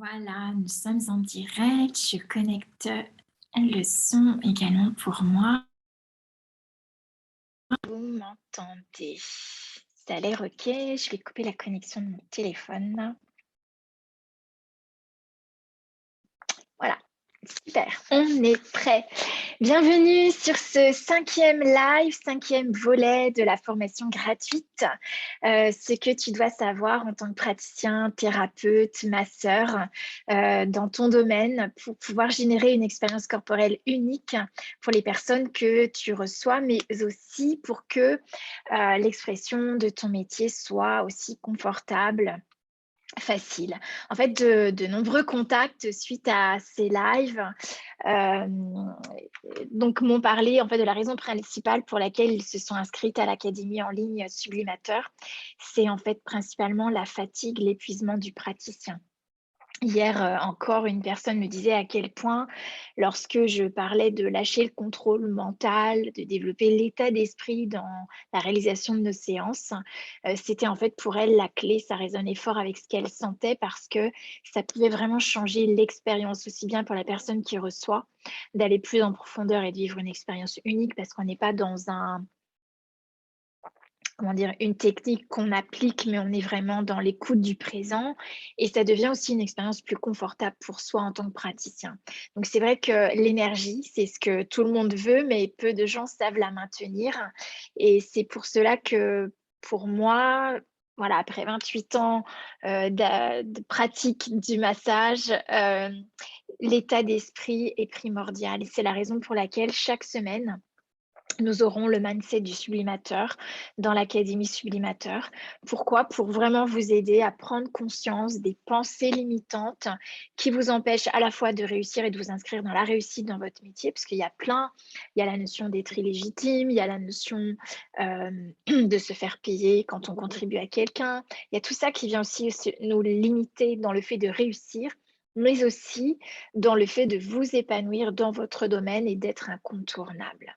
Voilà, nous sommes en direct. Je connecte le son également pour moi. Vous m'entendez? Ça a l'air OK. Je vais couper la connexion de mon téléphone. Voilà, super, on est prêt. Bienvenue sur ce 5e live, 5e volet de la formation gratuite. Ce que tu dois savoir en tant que praticien, thérapeute, masseur dans ton domaine pour pouvoir générer une expérience corporelle unique pour les personnes que tu reçois, mais aussi pour que l'expression de ton métier soit aussi confortable, facile. En fait, de nombreux contacts suite à ces lives donc m'ont parlé en fait de la raison principale pour laquelle ils se sont inscrits à l'académie en ligne Sublimateur. C'est en fait principalement la fatigue, l'épuisement du praticien. Hier encore, une personne me disait à quel point, lorsque je parlais de lâcher le contrôle mental, de développer l'état d'esprit dans la réalisation de nos séances, c'était en fait pour elle la clé. Ça résonnait fort avec ce qu'elle sentait parce que ça pouvait vraiment changer l'expérience, aussi bien pour la personne qui reçoit, d'aller plus en profondeur et de vivre une expérience unique parce qu'on n'est pas dans une technique qu'on applique, mais on est vraiment dans l'écoute du présent et ça devient aussi une expérience plus confortable pour soi en tant que praticien. Donc c'est vrai que l'énergie, c'est ce que tout le monde veut, mais peu de gens savent la maintenir et c'est pour cela que pour moi, voilà, après 28 ans de pratique du massage, l'état d'esprit est primordial et c'est la raison pour laquelle chaque semaine, nous aurons le mindset du sublimateur dans l'académie Sublimateur. Pourquoi? Pour vraiment vous aider à prendre conscience des pensées limitantes qui vous empêchent à la fois de réussir et de vous inscrire dans la réussite dans votre métier, parce qu'il y a il y a la notion d'être illégitime, il y a la notion de se faire payer quand on contribue à quelqu'un. Il y a tout ça qui vient aussi nous limiter dans le fait de réussir, mais aussi dans le fait de vous épanouir dans votre domaine et d'être incontournable.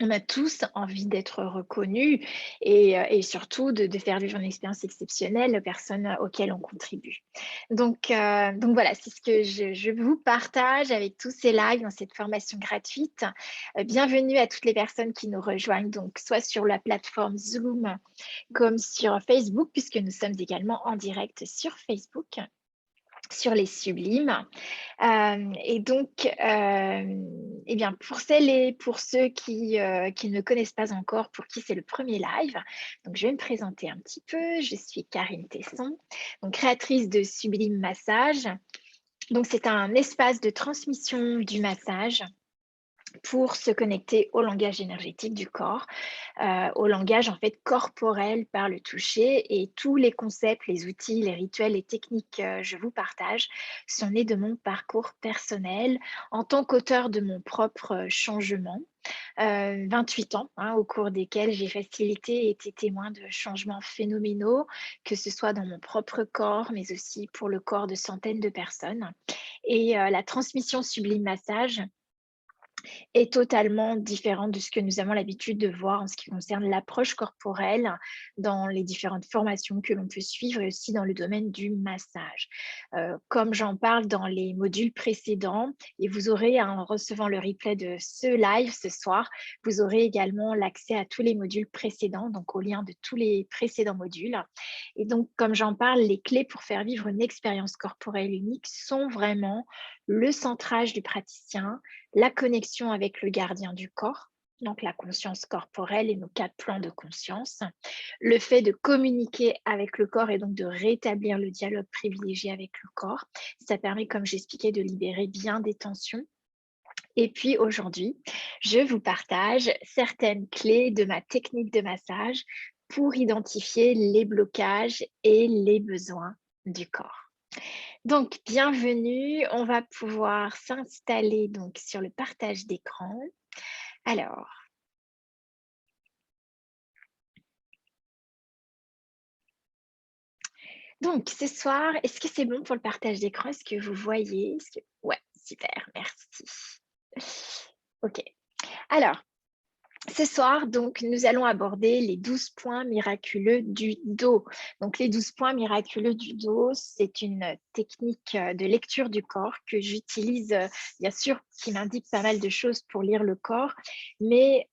On a tous envie d'être reconnus et surtout de faire vivre une expérience exceptionnelle aux personnes auxquelles on contribue. Donc voilà, c'est ce que je vous partage avec tous ces lives dans cette formation gratuite. Bienvenue à toutes les personnes qui nous rejoignent, donc soit sur la plateforme Zoom comme sur Facebook, puisque nous sommes également en direct sur Facebook, sur les sublimes. Et donc, eh bien, pour celles et pour ceux qui ne connaissent pas encore, pour qui c'est le premier live, donc je vais me présenter un petit peu. Je suis Karine Tesson, donc créatrice de Sublime Massage. Donc, c'est un espace de transmission du massage pour se connecter au langage énergétique du corps, au langage en fait corporel par le toucher et tous les concepts, les outils, les rituels, les techniques que je vous partage sont nés de mon parcours personnel en tant qu'auteur de mon propre changement. 28 ans au cours desquels j'ai facilité et été témoin de changements phénoménaux, que ce soit dans mon propre corps, mais aussi pour le corps de centaines de personnes. Et la transmission Sublime Massage est totalement différente de ce que nous avons l'habitude de voir en ce qui concerne l'approche corporelle dans les différentes formations que l'on peut suivre et aussi dans le domaine du massage. Comme j'en parle dans les modules précédents, et vous aurez en recevant le replay de ce live ce soir, vous aurez également l'accès à tous les modules précédents, donc au lien de tous les précédents modules. Et donc, comme j'en parle, les clés pour faire vivre une expérience corporelle unique sont vraiment le centrage du praticien, la connexion avec le gardien du corps, donc la conscience corporelle et nos 4 plans de conscience, le fait de communiquer avec le corps et donc de rétablir le dialogue privilégié avec le corps. Ça permet, comme j'expliquais, de libérer bien des tensions. Et puis aujourd'hui, je vous partage certaines clés de ma technique de massage pour identifier les blocages et les besoins du corps. Donc, bienvenue, on va pouvoir s'installer donc sur le partage d'écran. Alors, donc ce soir, est-ce que c'est bon pour le partage d'écran? Est-ce que vous voyez? Ouais, super, merci. OK. Alors, Ce soir, donc, nous allons aborder les 12 points miraculeux du dos. Donc, les 12 points miraculeux du dos, c'est une technique de lecture du corps que j'utilise, bien sûr, qui m'indique pas mal de choses pour lire le corps, mais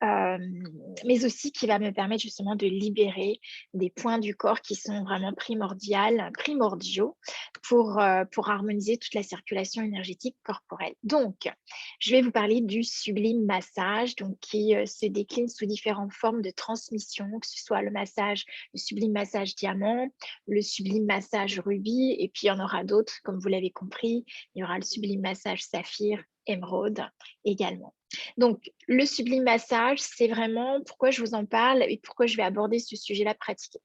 aussi qui va me permettre justement de libérer des points du corps qui sont vraiment primordiaux pour harmoniser toute la circulation énergétique corporelle. Donc, je vais vous parler du sublime massage, donc qui se décline sous différentes formes de transmission, que ce soit le sublime massage diamant, le sublime massage rubis, et puis il y en aura d'autres, comme vous l'avez compris. Il y aura le sublime massage saphir, émeraude également. Donc, le sublime massage, c'est vraiment pourquoi je vous en parle et pourquoi je vais aborder ce sujet-là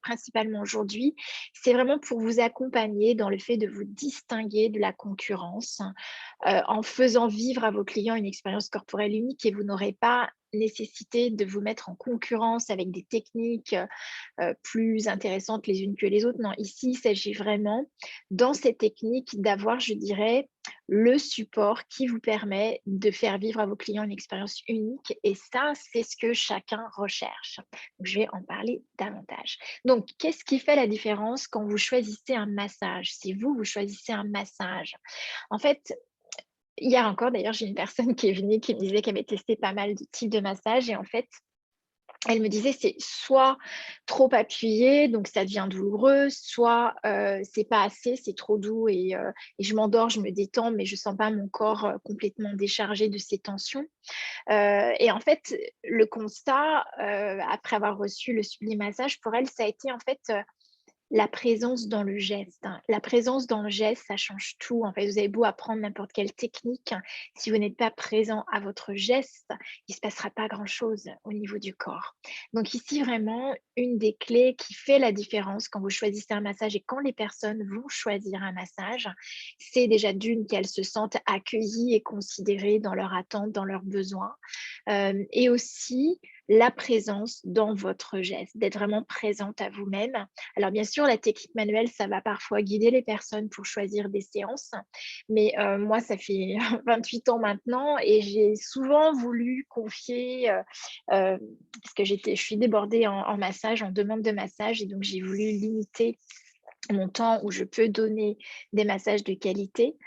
principalement aujourd'hui. C'est vraiment pour vous accompagner dans le fait de vous distinguer de la concurrence en faisant vivre à vos clients une expérience corporelle unique et vous n'aurez pas nécessité de vous mettre en concurrence avec des techniques plus intéressantes les unes que les autres. Non, ici, il s'agit vraiment, dans cette technique, d'avoir, je dirais, le support qui vous permet de faire vivre à vos clients une expérience unique. Et ça, c'est ce que chacun recherche. Donc, je vais en parler davantage. Donc, qu'est-ce qui fait la différence quand vous choisissez un massage? Si vous choisissez un massage, en fait, hier encore, d'ailleurs, j'ai une personne qui est venue qui me disait qu'elle avait testé pas mal de types de massages et en fait, elle me disait c'est soit trop appuyé, donc ça devient douloureux, soit c'est pas assez, c'est trop doux et je m'endors, je me détends, mais je sens pas mon corps complètement déchargé de ces tensions. Et en fait, le constat, après avoir reçu le sublime massage, pour elle, ça a été en fait la présence dans le geste, hein. La présence dans le geste, ça change tout. En fait, vous avez beau apprendre n'importe quelle technique, si vous n'êtes pas présent à votre geste, il ne se passera pas grand-chose au niveau du corps. Donc ici, vraiment, une des clés qui fait la différence quand vous choisissez un massage et quand les personnes vont choisir un massage, c'est déjà d'une qu'elles se sentent accueillies et considérées dans leurs attentes, dans leurs besoins, et aussi la présence dans votre geste, d'être vraiment présente à vous-même. Alors bien sûr, la technique manuelle, ça va parfois guider les personnes pour choisir des séances, mais moi, ça fait 28 ans maintenant et j'ai souvent voulu confier, parce que je suis débordée en massage, en demande de massage et donc j'ai voulu limiter mon temps où je peux donner des massages de qualité.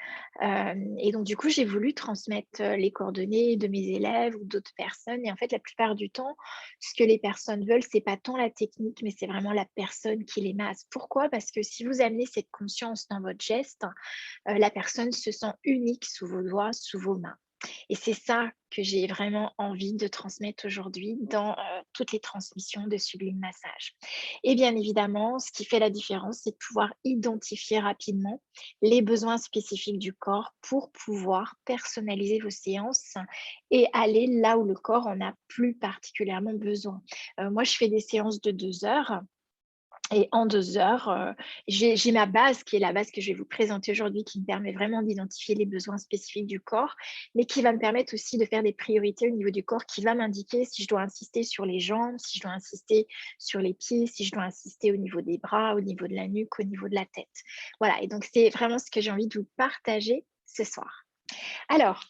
Et donc du coup, j'ai voulu transmettre, les coordonnées de mes élèves ou d'autres personnes et en fait, la plupart du temps, ce que les personnes veulent, c'est pas tant la technique, mais c'est vraiment la personne qui les masse. Pourquoi? Parce que si vous amenez cette conscience dans votre geste, la personne se sent unique sous vos doigts, sous vos mains. Et c'est ça que j'ai vraiment envie de transmettre aujourd'hui dans toutes les transmissions de Sublime Massage. Et bien évidemment, ce qui fait la différence, c'est de pouvoir identifier rapidement les besoins spécifiques du corps pour pouvoir personnaliser vos séances et aller là où le corps en a plus particulièrement besoin. Moi, je fais des séances de 2 heures et en 2 heures, j'ai ma base qui est la base que je vais vous présenter aujourd'hui, qui me permet vraiment d'identifier les besoins spécifiques du corps, mais qui va me permettre aussi de faire des priorités au niveau du corps, qui va m'indiquer si je dois insister sur les jambes, si je dois insister sur les pieds, si je dois insister au niveau des bras, au niveau de la nuque, au niveau de la tête. Voilà, et donc c'est vraiment ce que j'ai envie de vous partager ce soir. Alors,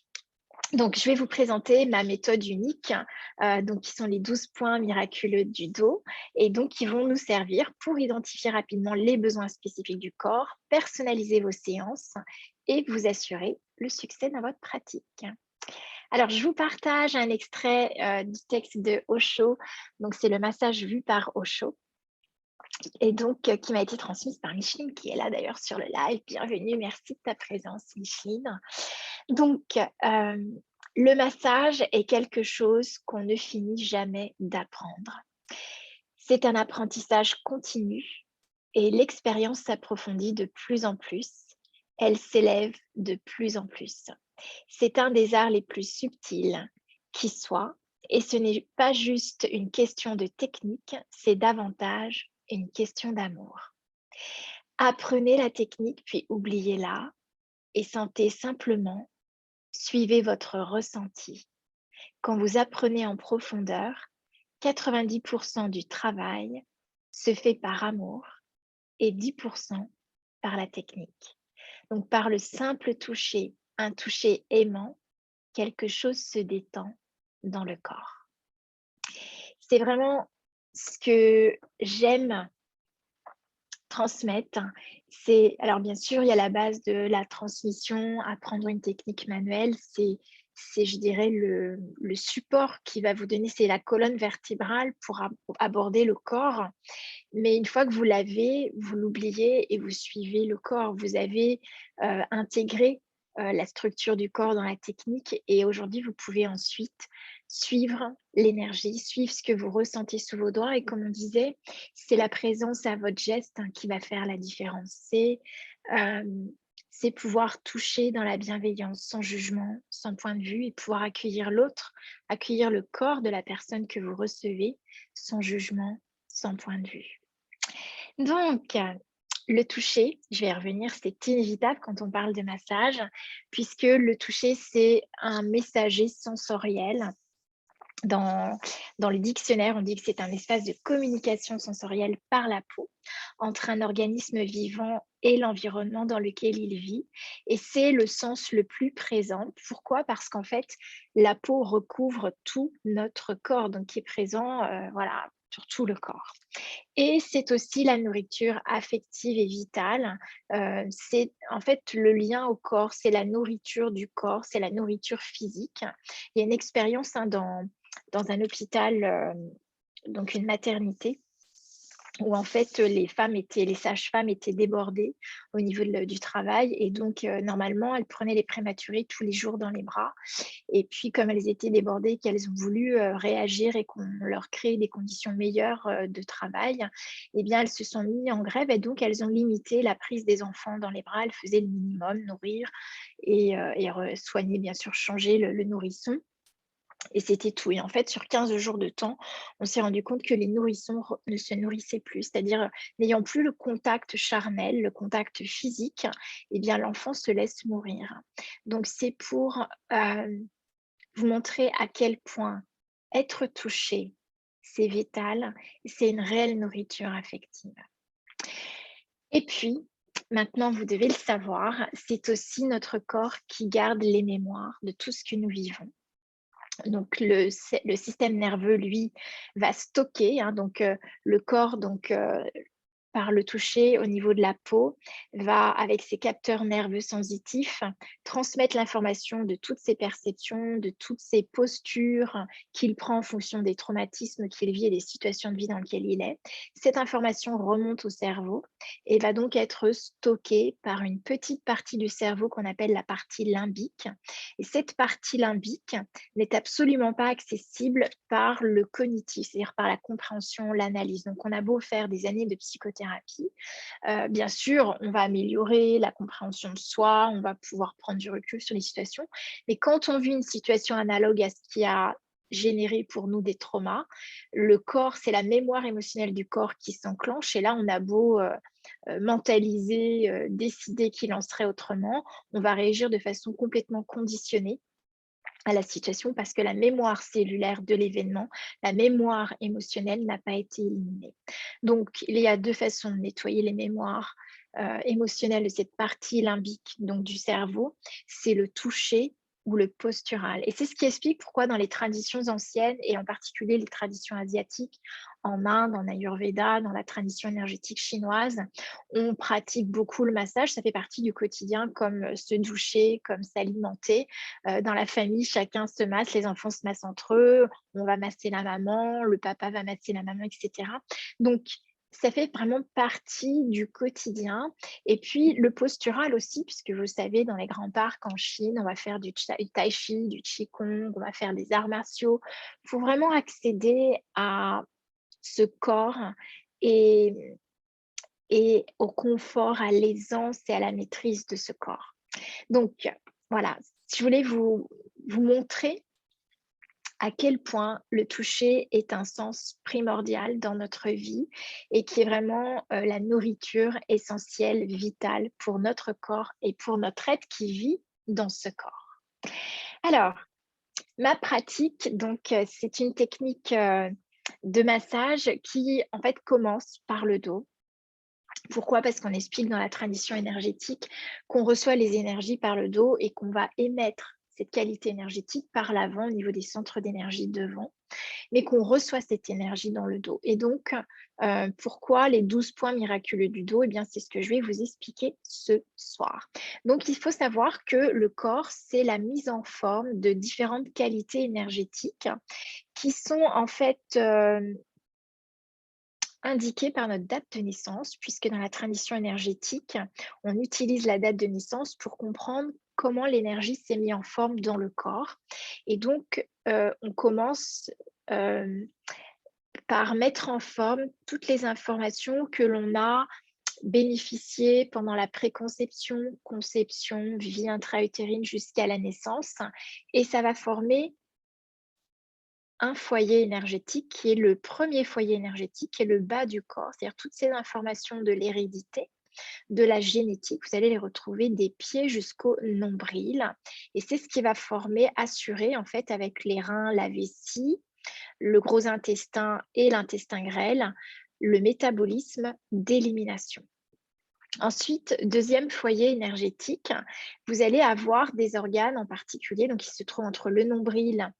donc, je vais vous présenter ma méthode unique, donc qui sont les 12 points miraculeux du dos et donc qui vont nous servir pour identifier rapidement les besoins spécifiques du corps, personnaliser vos séances et vous assurer le succès dans votre pratique. Alors, je vous partage un extrait, du texte de Osho, donc c'est le massage vu par Osho et donc qui m'a été transmise par Micheline qui est là d'ailleurs sur le live. Bienvenue, merci de ta présence Micheline. Donc, le massage est quelque chose qu'on ne finit jamais d'apprendre. C'est un apprentissage continu et l'expérience s'approfondit de plus en plus. Elle s'élève de plus en plus. C'est un des arts les plus subtils qui soit et ce n'est pas juste une question de technique, c'est davantage une question d'amour. Apprenez la technique puis oubliez-la et sentez simplement. Suivez votre ressenti. Quand vous apprenez en profondeur, 90% du travail se fait par amour et 10% par la technique. Donc par le simple toucher, un toucher aimant, quelque chose se détend dans le corps. c'est vraiment ce que j'aime transmettre. C'est alors bien sûr, il y a la base de la transmission, apprendre une technique manuelle, c'est je dirais le support qui va vous donner, c'est la colonne vertébrale pour aborder le corps. Mais une fois que vous l'avez, vous l'oubliez et vous suivez le corps. Vous avez, intégré, la structure du corps dans la technique et aujourd'hui, vous pouvez ensuite suivre l'énergie, suivre ce que vous ressentez sous vos doigts et comme on disait, c'est la présence à votre geste, hein, qui va faire la différence. Hem, c'est pouvoir toucher dans la bienveillance, sans jugement, sans point de vue et pouvoir accueillir l'autre, accueillir le corps de la personne que vous recevez, sans jugement, sans point de vue. Donc, le toucher, je vais y revenir, c'est inévitable quand on parle de massage, puisque le toucher, c'est un messager sensoriel. Dans, dans le dictionnaire, on dit que c'est un espace de communication sensorielle par la peau entre un organisme vivant et l'environnement dans lequel il vit. Et c'est le sens le plus présent. Pourquoi? Parce qu'en fait, la peau recouvre tout notre corps, donc qui est présent voilà, sur tout le corps. Et c'est aussi la nourriture affective et vitale. C'est en fait le lien au corps, c'est la nourriture du corps, c'est la nourriture physique. Il y a une expérience hein, dans un hôpital, donc une maternité, où en fait, les sages-femmes étaient débordées au niveau du travail et donc normalement, elles prenaient les prématurés tous les jours dans les bras et puis comme elles étaient débordées, qu'elles ont voulu, réagir et qu'on leur crée des conditions meilleures, de travail, eh bien, elles se sont mis en grève et donc elles ont limité la prise des enfants dans les bras. Elles faisaient le minimum, nourrir et re soigner, bien sûr, changer le nourrisson et c'était tout et en fait, sur 15 jours de temps, on s'est rendu compte que les nourrissons re ne se nourrissaient plus. C'est-à-dire, n'ayant plus le contact charnel, le contact physique, eh bien, l'enfant se laisse mourir. Donc c'est pour, vous montrer à quel point être touché, c'est vital, c'est une réelle nourriture affective. Et puis, maintenant vous devez le savoir, c'est aussi notre corps qui garde les mémoires de tout ce que nous vivons. Donc le système nerveux, lui, va stocker, hein, donc le corps donc par le toucher au niveau de la peau, va, avec ses capteurs nerveux sensitifs, transmettre l'information de toutes ses perceptions, de toutes ses postures qu'il prend en fonction des traumatismes qu'il vit et des situations de vie dans lesquelles il est. Cette information remonte au cerveau et va donc être stockée par une petite partie du cerveau qu'on appelle la partie limbique. Et cette partie limbique n'est absolument pas accessible par le cognitif, c'est-à-dire par la compréhension, l'analyse. Donc, on a beau faire des années de psychothérapie, bien sûr, on va améliorer la compréhension de soi, on va pouvoir prendre du recul sur les situations, mais quand on vit une situation analogue à ce qui a généré pour nous des traumas, le corps, c'est la mémoire émotionnelle du corps qui s'enclenche et là, on a beau mentaliser, décider qu'il en serait autrement, on va réagir de façon complètement conditionnée à la situation parce que la mémoire cellulaire de l'événement, la mémoire émotionnelle n'a pas été éliminée. Donc, il y a 2 façons de nettoyer les mémoires, émotionnelles de cette partie limbique, donc du cerveau, c'est le toucher ou le postural et c'est ce qui explique pourquoi dans les traditions anciennes et en particulier les traditions asiatiques, en Inde, en Ayurveda, dans la tradition énergétique chinoise, on pratique beaucoup le massage. Ça fait partie du quotidien comme, se doucher, comme s'alimenter. Dans la famille, chacun se masse, les enfants se massent entre eux, on va masser la maman, le papa va masser la maman et cetera. Donc ça fait vraiment partie du quotidien et puis le postural aussi puisque vous savez dans les grands parcs en Chine, on va faire du tai chi, du qigong, on va faire des arts martiaux pour vraiment accéder à ce corps et et au confort, à l'aisance et à la maîtrise de ce corps. Donc voilà, je voulais vous montrer à quel point le toucher est un sens primordial dans notre vie et qui est vraiment, la nourriture essentielle, vitale pour notre corps et pour notre être qui vit dans ce corps. Alors, ma pratique donc, c'est une technique, de massage qui en fait commence par le dos. Pourquoi? Parce qu'on explique dans la tradition énergétique qu'on reçoit les énergies par le dos et qu'on va émettre cette qualité énergétique par l'avant au niveau des centres d'énergie devant. mais qu'on reçoit cette énergie dans le dos. Et donc, pourquoi les 12 points miraculeux du dos? Eh bien, c'est ce que je vais vous expliquer ce soir. Donc, il faut savoir que le corps, c'est la mise en forme de différentes qualités énergétiques qui sont en fait indiquées par notre date de naissance, puisque dans la tradition énergétique, on utilise la date de naissance pour comprendre comment l'énergie s'est mise en forme dans le corps. Et donc, on commence par mettre en forme toutes les informations que l'on a bénéficiées pendant la préconception, conception, vie intra-utérine jusqu'à la naissance. Et ça va former un foyer énergétique qui est le premier foyer énergétique, qui est le bas du corps, c'est-à-dire toutes ces informations de l'hérédité, de la génétique, vous allez les retrouver des pieds jusqu'au nombril. Et c'est ce qui va former, assurer en fait avec les reins, la vessie, le gros intestin et l'intestin grêle, le métabolisme d'élimination. Ensuite, deuxième foyer énergétique, vous allez avoir des organes en particulier, donc qui se trouvent entre le nombril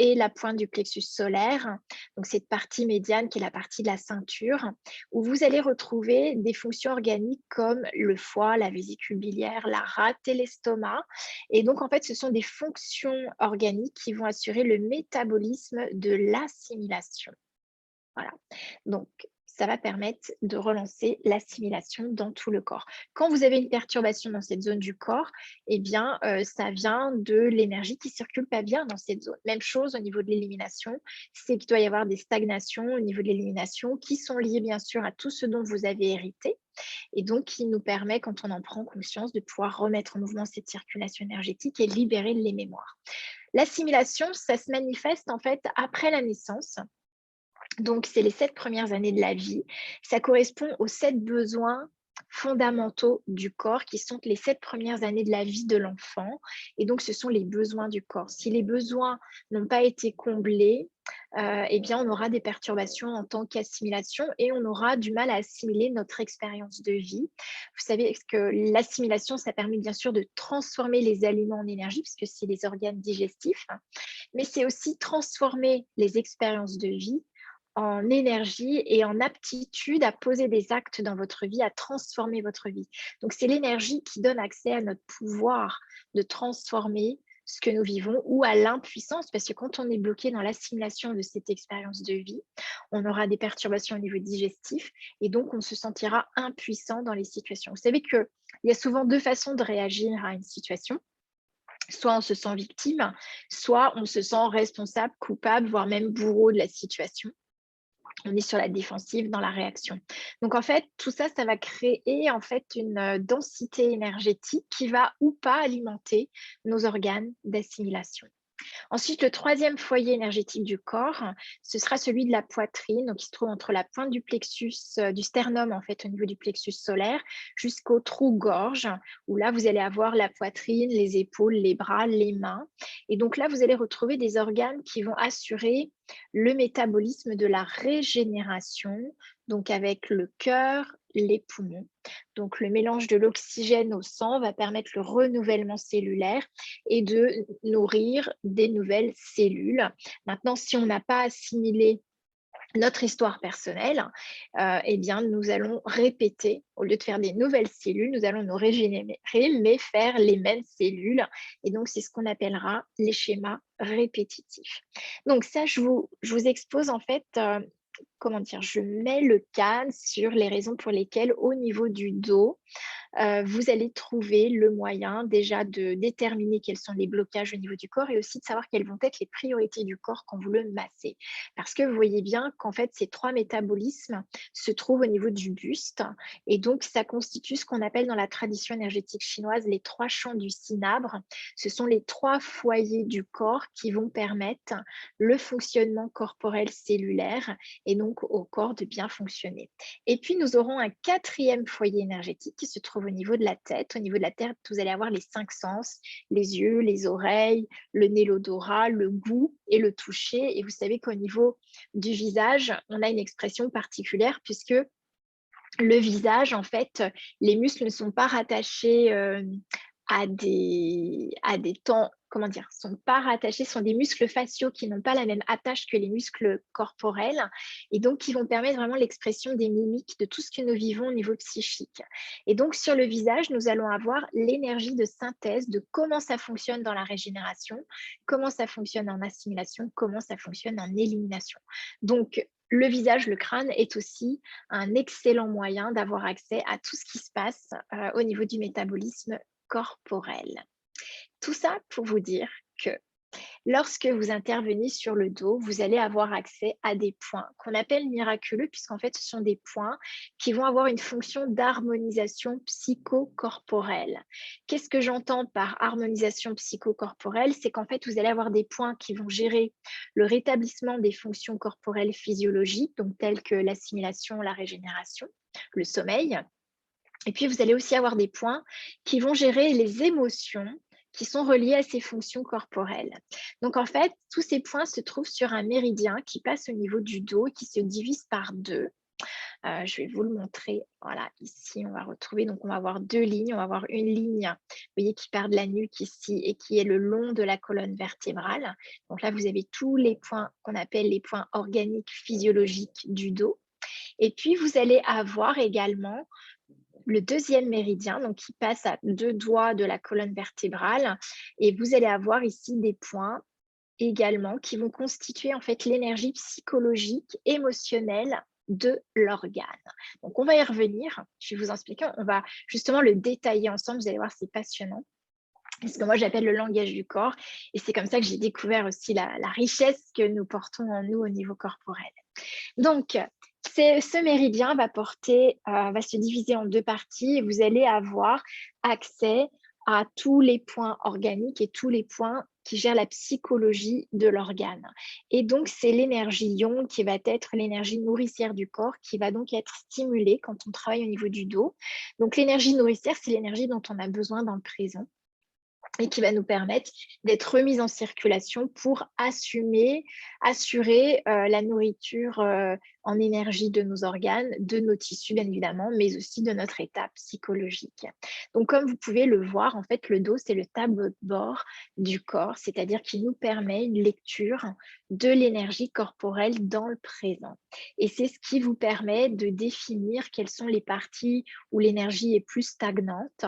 et la pointe du plexus solaire, donc cette partie médiane qui est la partie de la ceinture, où vous allez retrouver des fonctions organiques comme le foie, la vésicule biliaire, la rate et l'estomac. Et donc, en fait, ce sont des fonctions organiques qui vont assurer le métabolisme de l'assimilation. Voilà. Donc, ça va permettre de relancer l'assimilation dans tout le corps. Quand vous avez une perturbation dans cette zone du corps, eh bien, ça vient de l'énergie qui ne circule pas bien dans cette zone. Même chose au niveau de l'élimination, c'est qu'il doit y avoir des stagnations au niveau de l'élimination qui sont liées bien sûr à tout ce dont vous avez hérité et donc qui nous permet, quand on en prend conscience, de pouvoir remettre en mouvement cette circulation énergétique et libérer les mémoires. L'assimilation, ça se manifeste en fait après la naissance. Donc, c'est les 7 premières années de la vie. Ça correspond aux 7 besoins fondamentaux du corps qui sont les 7 premières années de la vie de l'enfant. Et donc, ce sont les besoins du corps. Si les besoins n'ont pas été comblés, eh bien, on aura des perturbations en tant qu'assimilation et on aura du mal à assimiler notre expérience de vie. Vous savez que l'assimilation, ça permet bien sûr de transformer les aliments en énergie, puisque c'est les organes digestifs, mais c'est aussi transformer les expériences de vie en énergie et en aptitude à poser des actes dans votre vie, à transformer votre vie. Donc, c'est l'énergie qui donne accès à notre pouvoir de transformer ce que nous vivons ou à l'impuissance, parce que quand on est bloqué dans l'assimilation de cette expérience de vie, on aura des perturbations au niveau digestif et donc on se sentira impuissant dans les situations. Vous savez qu'il y a souvent deux façons de réagir à une situation. Soit on se sent victime, soit on se sent responsable, coupable, voire même bourreau de la situation. On est sur la défensive, dans la réaction. Donc en fait, tout ça, ça va créer en fait une densité énergétique qui va ou pas alimenter nos organes d'assimilation. Ensuite, le troisième foyer énergétique du corps, ce sera celui de la poitrine, donc qui se trouve entre la pointe du plexus, du sternum en fait, au niveau du plexus solaire, jusqu'au trou-gorge, où là, vous allez avoir la poitrine, les épaules, les bras, les mains. Et donc là, vous allez retrouver des organes qui vont assurer le métabolisme de la régénération, donc avec le cœur, les poumons. Donc le mélange de l'oxygène au sang va permettre le renouvellement cellulaire et de nourrir des nouvelles cellules. Maintenant, si on n'a pas assimilé notre histoire personnelle, eh bien, nous allons répéter, au lieu de faire des nouvelles cellules, nous allons nous régénérer, mais faire les mêmes cellules. Et donc, c'est ce qu'on appellera les schémas répétitifs. Donc ça, je vous expose en fait, comment dire, je mets le cadre sur les raisons pour lesquelles, au niveau du dos, vous allez trouver le moyen déjà de déterminer quels sont les blocages au niveau du corps et aussi de savoir quelles vont être les priorités du corps quand vous le massez. Parce que vous voyez bien qu'en fait, ces 3 métabolismes se trouvent au niveau du buste et donc ça constitue ce qu'on appelle dans la tradition énergétique chinoise les 3 champs du cinabre. Ce sont les 3 foyers du corps qui vont permettre le fonctionnement corporel cellulaire et donc au corps de bien fonctionner. Et puis, nous aurons un 4e foyer énergétique qui se trouve au niveau de la tête. Au niveau de la tête, vous allez avoir les 5 sens, les yeux, les oreilles, le nez, l'odorat, le goût et le toucher. Et vous savez qu'au niveau du visage, on a une expression particulière puisque le visage, en fait, les muscles ne sont pas rattachés à des temps comment dire, sont pas rattachés, sont des muscles faciaux qui n'ont pas la même attache que les muscles corporels et donc qui vont permettre vraiment l'expression des mimiques de tout ce que nous vivons au niveau psychique. Et donc sur le visage, nous allons avoir l'énergie de synthèse de comment ça fonctionne dans la régénération, comment ça fonctionne en assimilation, comment ça fonctionne en élimination. Donc le visage, le crâne est aussi un excellent moyen d'avoir accès à tout ce qui se passe au niveau du métabolisme corporel. Tout ça pour vous dire que lorsque vous intervenez sur le dos, vous allez avoir accès à des points qu'on appelle miraculeux, puisqu'en fait, ce sont des points qui vont avoir une fonction d'harmonisation psychocorporelle. Qu'est-ce que j'entends par harmonisation psychocorporelle? C'est qu'en fait, vous allez avoir des points qui vont gérer le rétablissement des fonctions corporelles physiologiques, donc telles que l'assimilation, la régénération, le sommeil. Et puis, vous allez aussi avoir des points qui vont gérer les émotions qui sont reliées à ces fonctions corporelles. Donc, en fait, tous ces points se trouvent sur un méridien qui passe au niveau du dos et qui se divise par deux. Je vais vous le montrer. Voilà, ici, on va retrouver, donc on va avoir deux lignes. On va avoir une ligne, vous voyez, qui part de la nuque ici et qui est le long de la colonne vertébrale. Donc là, vous avez tous les points qu'on appelle les points organiques physiologiques du dos. Et puis, vous allez avoir également le deuxième méridien, donc qui passe à deux doigts de la colonne vertébrale. Et vous allez avoir ici des points également qui vont constituer en fait l'énergie psychologique, émotionnelle de l'organe. Donc, on va y revenir. Je vais vous expliquer. On va justement le détailler ensemble. Vous allez voir, c'est passionnant. C'est ce que moi j'appelle le langage du corps. Et c'est comme ça que j'ai découvert aussi la richesse que nous portons en nous au niveau corporel. Donc, ce méridien va se diviser en deux parties et vous allez avoir accès à tous les points organiques et tous les points qui gèrent la psychologie de l'organe. Et donc, c'est l'énergie ion qui va être l'énergie nourricière du corps qui va donc être stimulée quand on travaille au niveau du dos. Donc, l'énergie nourricière, c'est l'énergie dont on a besoin dans le présent et qui va nous permettre d'être remise en circulation pour assurer la nourriture en énergie de nos organes, de nos tissus bien évidemment, mais aussi de notre état psychologique. Donc comme vous pouvez le voir, en fait, le dos, c'est le tableau de bord du corps, c'est-à-dire qu'il nous permet une lecture de l'énergie corporelle dans le présent. Et c'est ce qui vous permet de définir quelles sont les parties où l'énergie est plus stagnante.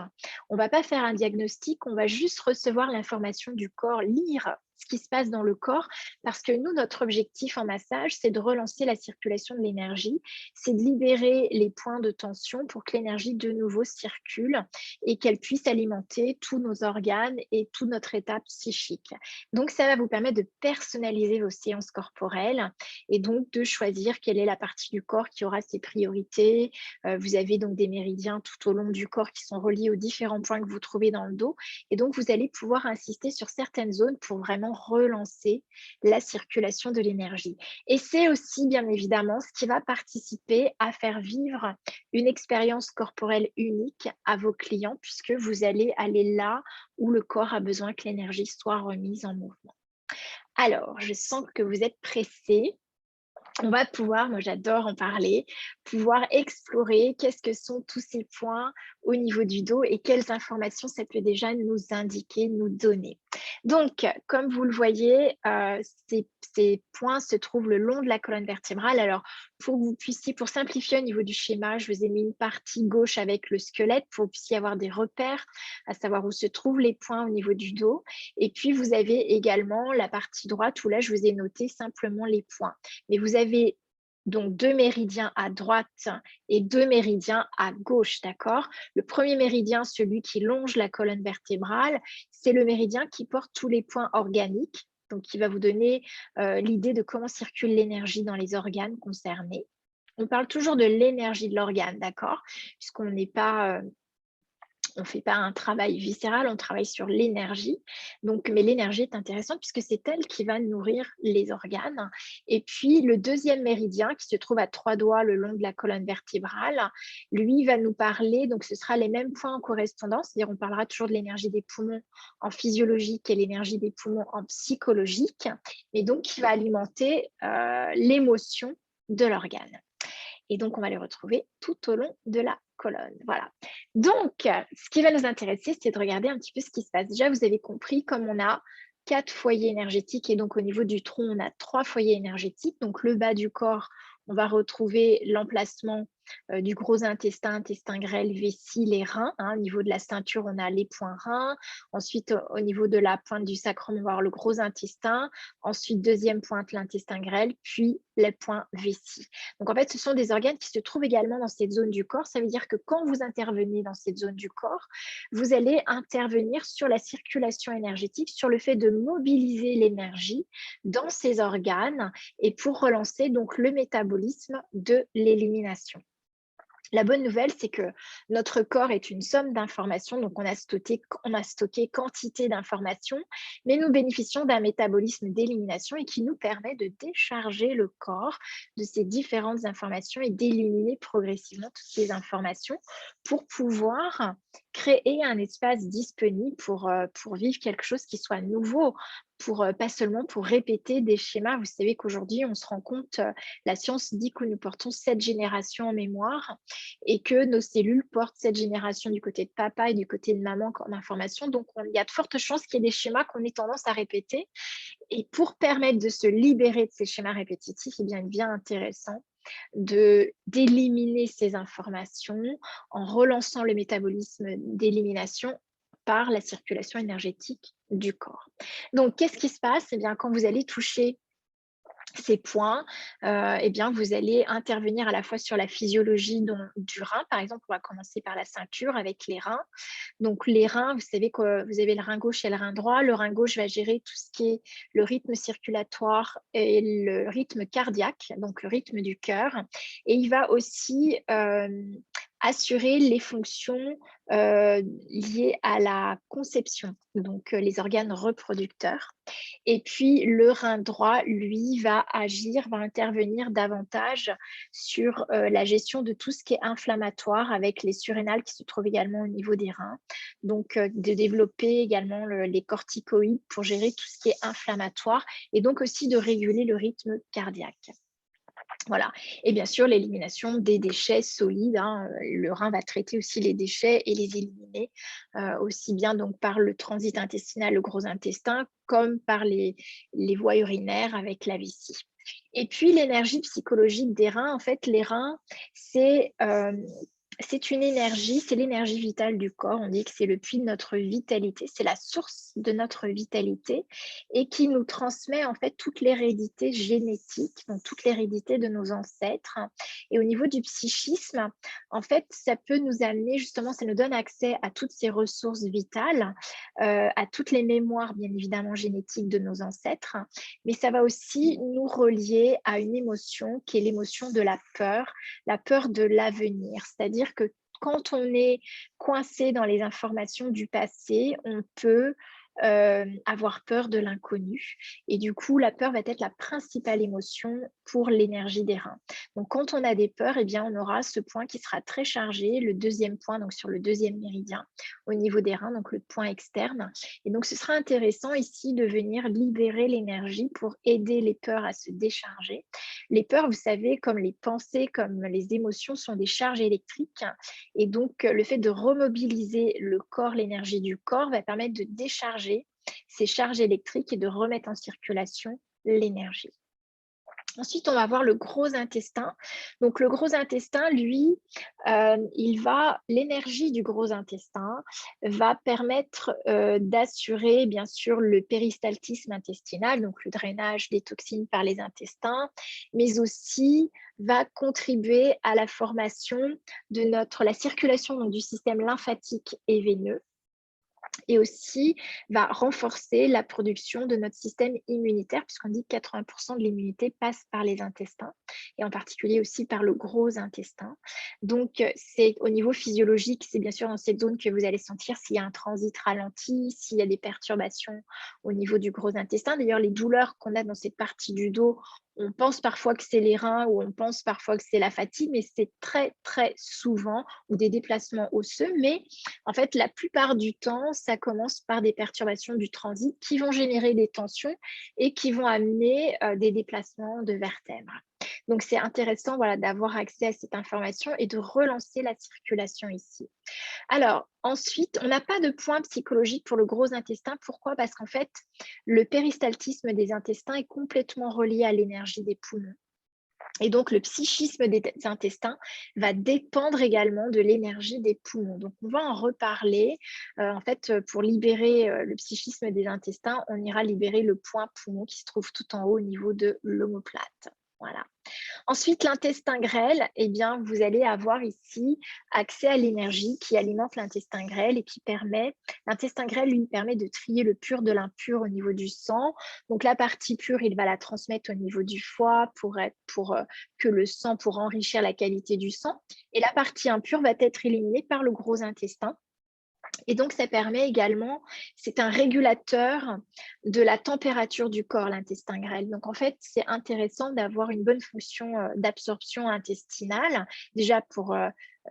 On ne va pas faire un diagnostic, on va juste recevoir l'information du corps, lire ce qui se passe dans le corps, parce que nous, notre objectif en massage, c'est de relancer la circulation de l'énergie, c'est de libérer les points de tension pour que l'énergie de nouveau circule et qu'elle puisse alimenter tous nos organes et tout notre état psychique. Donc, ça va vous permettre de personnaliser vos séances corporelles et donc de choisir quelle est la partie du corps qui aura ses priorités. Vous avez donc des méridiens tout au long du corps qui sont reliés aux différents points que vous trouvez dans le dos. Et donc, vous allez pouvoir insister sur certaines zones pour vraiment relancer la circulation de l'énergie. Et c'est aussi, bien évidemment, ce qui va participer à faire vivre une expérience corporelle unique à vos clients, puisque vous allez aller là où le corps a besoin que l'énergie soit remise en mouvement. Alors, je sens que vous êtes pressés. On va pouvoir, moi j'adore en parler, pouvoir explorer qu'est-ce que sont tous ces points au niveau du dos et quelles informations ça peut déjà nous indiquer, nous donner. Donc, comme vous le voyez, ces points se trouvent le long de la colonne vertébrale. Alors, pour que vous puissiez, pour simplifier au niveau du schéma, je vous ai mis une partie gauche avec le squelette pour que vous puissiez avoir des repères, à savoir où se trouvent les points au niveau du dos. Et puis, vous avez également la partie droite où là, je vous ai noté simplement les points. Mais vous avez donc deux méridiens à droite et deux méridiens à gauche, d'accord? Le premier méridien, celui qui longe la colonne vertébrale, c'est le méridien qui porte tous les points organiques, donc qui va vous donner l'idée de comment circule l'énergie dans les organes concernés. On parle toujours de l'énergie de l'organe, d'accord? Puisqu'on n'est pas on ne fait pas un travail viscéral, on travaille sur l'énergie. Donc, mais l'énergie est intéressante puisque c'est elle qui va nourrir les organes. Et puis, le deuxième méridien qui se trouve à 3 doigts le long de la colonne vertébrale, lui va nous parler, donc ce sera les mêmes points en correspondance, c'est-à-dire on parlera toujours de l'énergie des poumons en physiologique et l'énergie des poumons en psychologique, mais donc qui va alimenter l'émotion de l'organe. Et donc, on va les retrouver tout au long de la colonne. Voilà. Donc, ce qui va nous intéresser, c'est de regarder un petit peu ce qui se passe. Déjà, vous avez compris, comme on a 4 foyers énergétiques et donc au niveau du tronc, on a 3 foyers énergétiques. Donc, le bas du corps, on va retrouver l'emplacement du gros intestin, intestin grêle, vessie, les reins, hein. Au niveau de la ceinture, on a les points reins. Ensuite, au niveau de la pointe du sacrum, on va avoir le gros intestin. Ensuite, deuxième pointe, l'intestin grêle, puis les points vessie. Donc, en fait, ce sont des organes qui se trouvent également dans cette zone du corps. Ça veut dire que quand vous intervenez dans cette zone du corps, vous allez intervenir sur la circulation énergétique, sur le fait de mobiliser l'énergie dans ces organes et pour relancer donc le métabolisme de l'élimination. La bonne nouvelle, c'est que notre corps est une somme d'informations, donc on a stocké quantité d'informations, mais nous bénéficions d'un métabolisme d'élimination et qui nous permet de décharger le corps de ces différentes informations et d'éliminer progressivement toutes ces informations pour pouvoir créer un espace disponible pour vivre quelque chose qui soit nouveau, pas seulement pour répéter des schémas. Vous savez qu'aujourd'hui, on se rend compte, la science dit que nous portons 7 générations en mémoire et que nos cellules portent cette génération du côté de papa et du côté de maman comme information. Donc, il y a de fortes chances qu'il y ait des schémas qu'on ait tendance à répéter. Et pour permettre de se libérer de ces schémas répétitifs, eh bien, il est bien intéressant d'éliminer ces informations en relançant le métabolisme d'élimination par la circulation énergétique du corps. Donc, qu'est-ce qui se passe? Eh bien, quand vous allez toucher ces points, eh bien, vous allez intervenir à la fois sur la physiologie du rein. Par exemple, on va commencer par la ceinture avec les reins. Donc, les reins, vous savez que vous avez le rein gauche et le rein droit. Le rein gauche va gérer tout ce qui est le rythme circulatoire et le rythme cardiaque, donc le rythme du cœur. Et il va aussi assurer les fonctions liées à la conception, donc les organes reproducteurs. Et puis, le rein droit, lui, va intervenir davantage sur la gestion de tout ce qui est inflammatoire avec les surrénales qui se trouvent également au niveau des reins. Donc, de développer également les corticoïdes pour gérer tout ce qui est inflammatoire et donc aussi de réguler le rythme cardiaque. Voilà. Et bien sûr, l'élimination des déchets solides, hein. Le rein va traiter aussi les déchets et les éliminer, aussi bien donc par le transit intestinal, le gros intestin, comme par les voies urinaires avec la vessie. Et puis l'énergie psychologique des reins, en fait, les reins, c'est une énergie, c'est l'énergie vitale du corps. On dit que c'est le puits de notre vitalité, c'est la source de notre vitalité et qui nous transmet en fait toute l'hérédité génétique, donc toute l'hérédité de nos ancêtres. Et au niveau du psychisme, en fait, ça peut nous amener justement, ça nous donne accès à toutes ces ressources vitales, à toutes les mémoires bien évidemment génétiques de nos ancêtres, mais ça va aussi nous relier à une émotion qui est l'émotion de la peur de l'avenir. C'est-à-dire que quand on est coincé dans les informations du passé, on peut avoir peur de l'inconnu. Et du coup, la peur va être la principale émotion pour l'énergie des reins. Donc, quand on a des peurs, eh bien, on aura ce point qui sera très chargé, le deuxième point, donc sur le deuxième méridien au niveau des reins, donc le point externe. Et donc, ce sera intéressant ici de venir libérer l'énergie pour aider les peurs à se décharger. Les peurs, vous savez, comme les pensées, comme les émotions, sont des charges électriques. Et donc, le fait de remobiliser le corps, l'énergie du corps, va permettre de décharger ces charges électriques et de remettre en circulation l'énergie. Ensuite, on va voir le gros intestin. Donc, le gros intestin, lui, l'énergie du gros intestin va permettre d'assurer, bien sûr, le péristaltisme intestinal, donc le drainage des toxines par les intestins, mais aussi va contribuer à la formation de la circulation donc, du système lymphatique et veineux, et aussi va renforcer la production de notre système immunitaire, puisqu'on dit que 80% de l'immunité passe par les intestins, et en particulier aussi par le gros intestin. Donc, c'est au niveau physiologique, c'est bien sûr dans cette zone que vous allez sentir s'il y a un transit ralenti, s'il y a des perturbations au niveau du gros intestin. D'ailleurs, les douleurs qu'on a dans cette partie du dos, on pense parfois que c'est les reins ou on pense parfois que c'est la fatigue, mais c'est très, très souvent ou des déplacements osseux. Mais en fait, la plupart du temps, ça commence par des perturbations du transit qui vont générer des tensions et qui vont amener des déplacements de vertèbres. Donc, c'est intéressant, voilà, d'avoir accès à cette information et de relancer la circulation ici. Alors, ensuite, on n'a pas de point psychologique pour le gros intestin. Pourquoi? Parce qu'en fait, le péristaltisme des intestins est complètement relié à l'énergie des poumons. Et donc, le psychisme des intestins va dépendre également de l'énergie des poumons. Donc, on va en reparler. En fait, pour libérer le psychisme des intestins, on ira libérer le point poumon qui se trouve tout en haut au niveau de l'omoplate. Voilà. Ensuite, l'intestin grêle, eh bien, vous allez avoir ici accès à l'énergie qui alimente l'intestin grêle et qui permet, l'intestin grêle lui permet de trier le pur de l'impur au niveau du sang. Donc la partie pure, il va la transmettre au niveau du foie pour que le sang, pour enrichir la qualité du sang. Et la partie impure va être éliminée par le gros intestin. Et donc, ça permet également, c'est un régulateur de la température du corps, l'intestin grêle. Donc, en fait, c'est intéressant d'avoir une bonne fonction d'absorption intestinale, déjà pour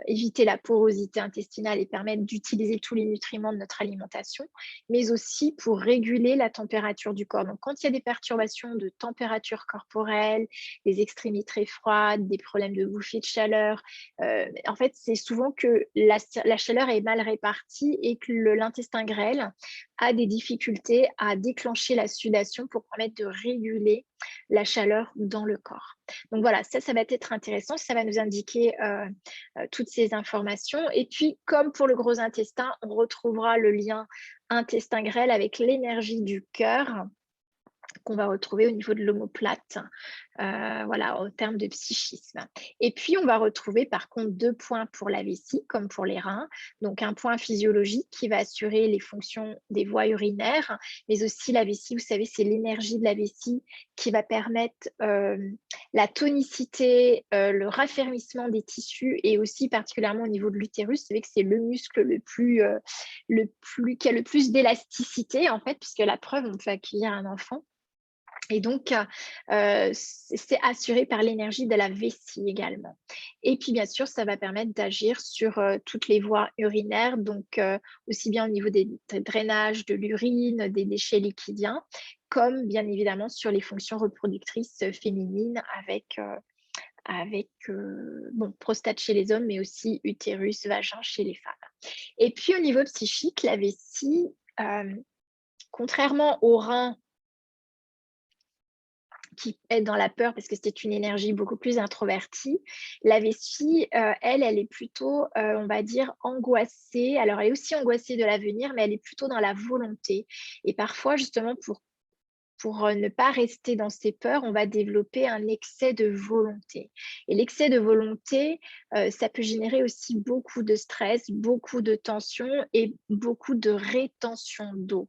éviter la porosité intestinale et permettre d'utiliser tous les nutriments de notre alimentation, mais aussi pour réguler la température du corps. Donc, quand il y a des perturbations de température corporelle, des extrémités froides, des problèmes de bouffée de chaleur, en fait, c'est souvent que la chaleur est mal répartie et que l'intestin grêle a des difficultés à déclencher la sudation pour permettre de réguler la chaleur dans le corps. Donc voilà, ça va être intéressant, ça va nous indiquer toutes ces informations. Et puis, comme pour le gros intestin, on retrouvera le lien intestin grêle avec l'énergie du cœur qu'on va retrouver au niveau de l'omoplate, voilà, en termes de psychisme. Et puis, on va retrouver par contre 2 points pour la vessie, comme pour les reins. Donc, un point physiologique qui va assurer les fonctions des voies urinaires, mais aussi la vessie, vous savez, c'est l'énergie de la vessie qui va permettre la tonicité, le raffermissement des tissus et aussi particulièrement au niveau de l'utérus. Vous savez que c'est le muscle qui a le plus d'élasticité, en fait, puisque la preuve, on peut accueillir un enfant. Et donc, c'est assuré par l'énergie de la vessie également. Et puis, bien sûr, ça va permettre d'agir sur toutes les voies urinaires, donc aussi bien au niveau des drainages de l'urine, des déchets liquidiens, comme bien évidemment sur les fonctions reproductrices féminines avec prostate chez les hommes, mais aussi utérus, vagin chez les femmes. Et puis, au niveau psychique, la vessie, contrairement aux reins, qui est dans la peur parce que c'est une énergie beaucoup plus introvertie. La vessie, elle est plutôt, on va dire, angoissée. Alors, elle est aussi angoissée de l'avenir, mais elle est plutôt dans la volonté. Et parfois, justement, pour ne pas rester dans ses peurs, on va développer un excès de volonté. Et l'excès de volonté, ça peut générer aussi beaucoup de stress, beaucoup de tension et beaucoup de rétention d'eau.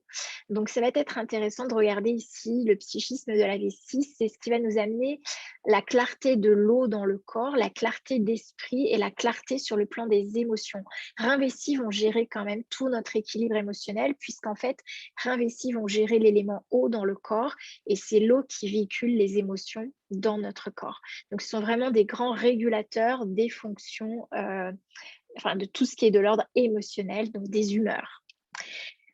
Donc, ça va être intéressant de regarder ici le psychisme de la vessie. C'est ce qui va nous amener la clarté de l'eau dans le corps, la clarté d'esprit et la clarté sur le plan des émotions. Reins vessie vont gérer quand même tout notre équilibre émotionnel puisqu'en fait, reins vessie vont gérer l'élément eau dans le corps et c'est l'eau qui véhicule les émotions dans notre corps. Donc, ce sont vraiment des grands régulateurs des fonctions, de tout ce qui est de l'ordre émotionnel, donc des humeurs.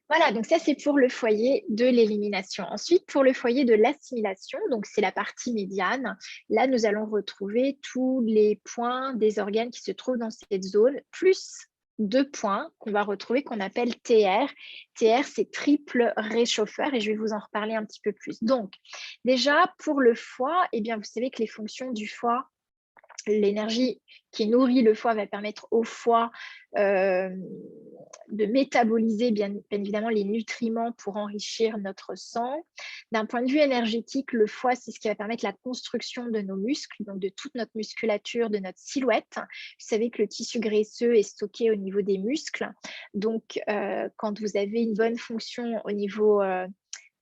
Voilà, donc ça, c'est pour le foyer de l'élimination. Ensuite, pour le foyer de l'assimilation, donc c'est la partie médiane, là, nous allons retrouver tous les points des organes qui se trouvent dans cette zone, plus 2 points qu'on va retrouver qu'on appelle TR. TR, c'est triple réchauffeur et je vais vous en reparler un petit peu plus. Donc, déjà, pour le foie, eh bien, vous savez que les fonctions du foie, l'énergie qui nourrit le foie va permettre au foie de métaboliser bien évidemment les nutriments pour enrichir notre sang. D'un point de vue énergétique, le foie, c'est ce qui va permettre la construction de nos muscles, donc de toute notre musculature, de notre silhouette. Vous savez que le tissu graisseux est stocké au niveau des muscles. Donc, quand vous avez une bonne fonction au niveau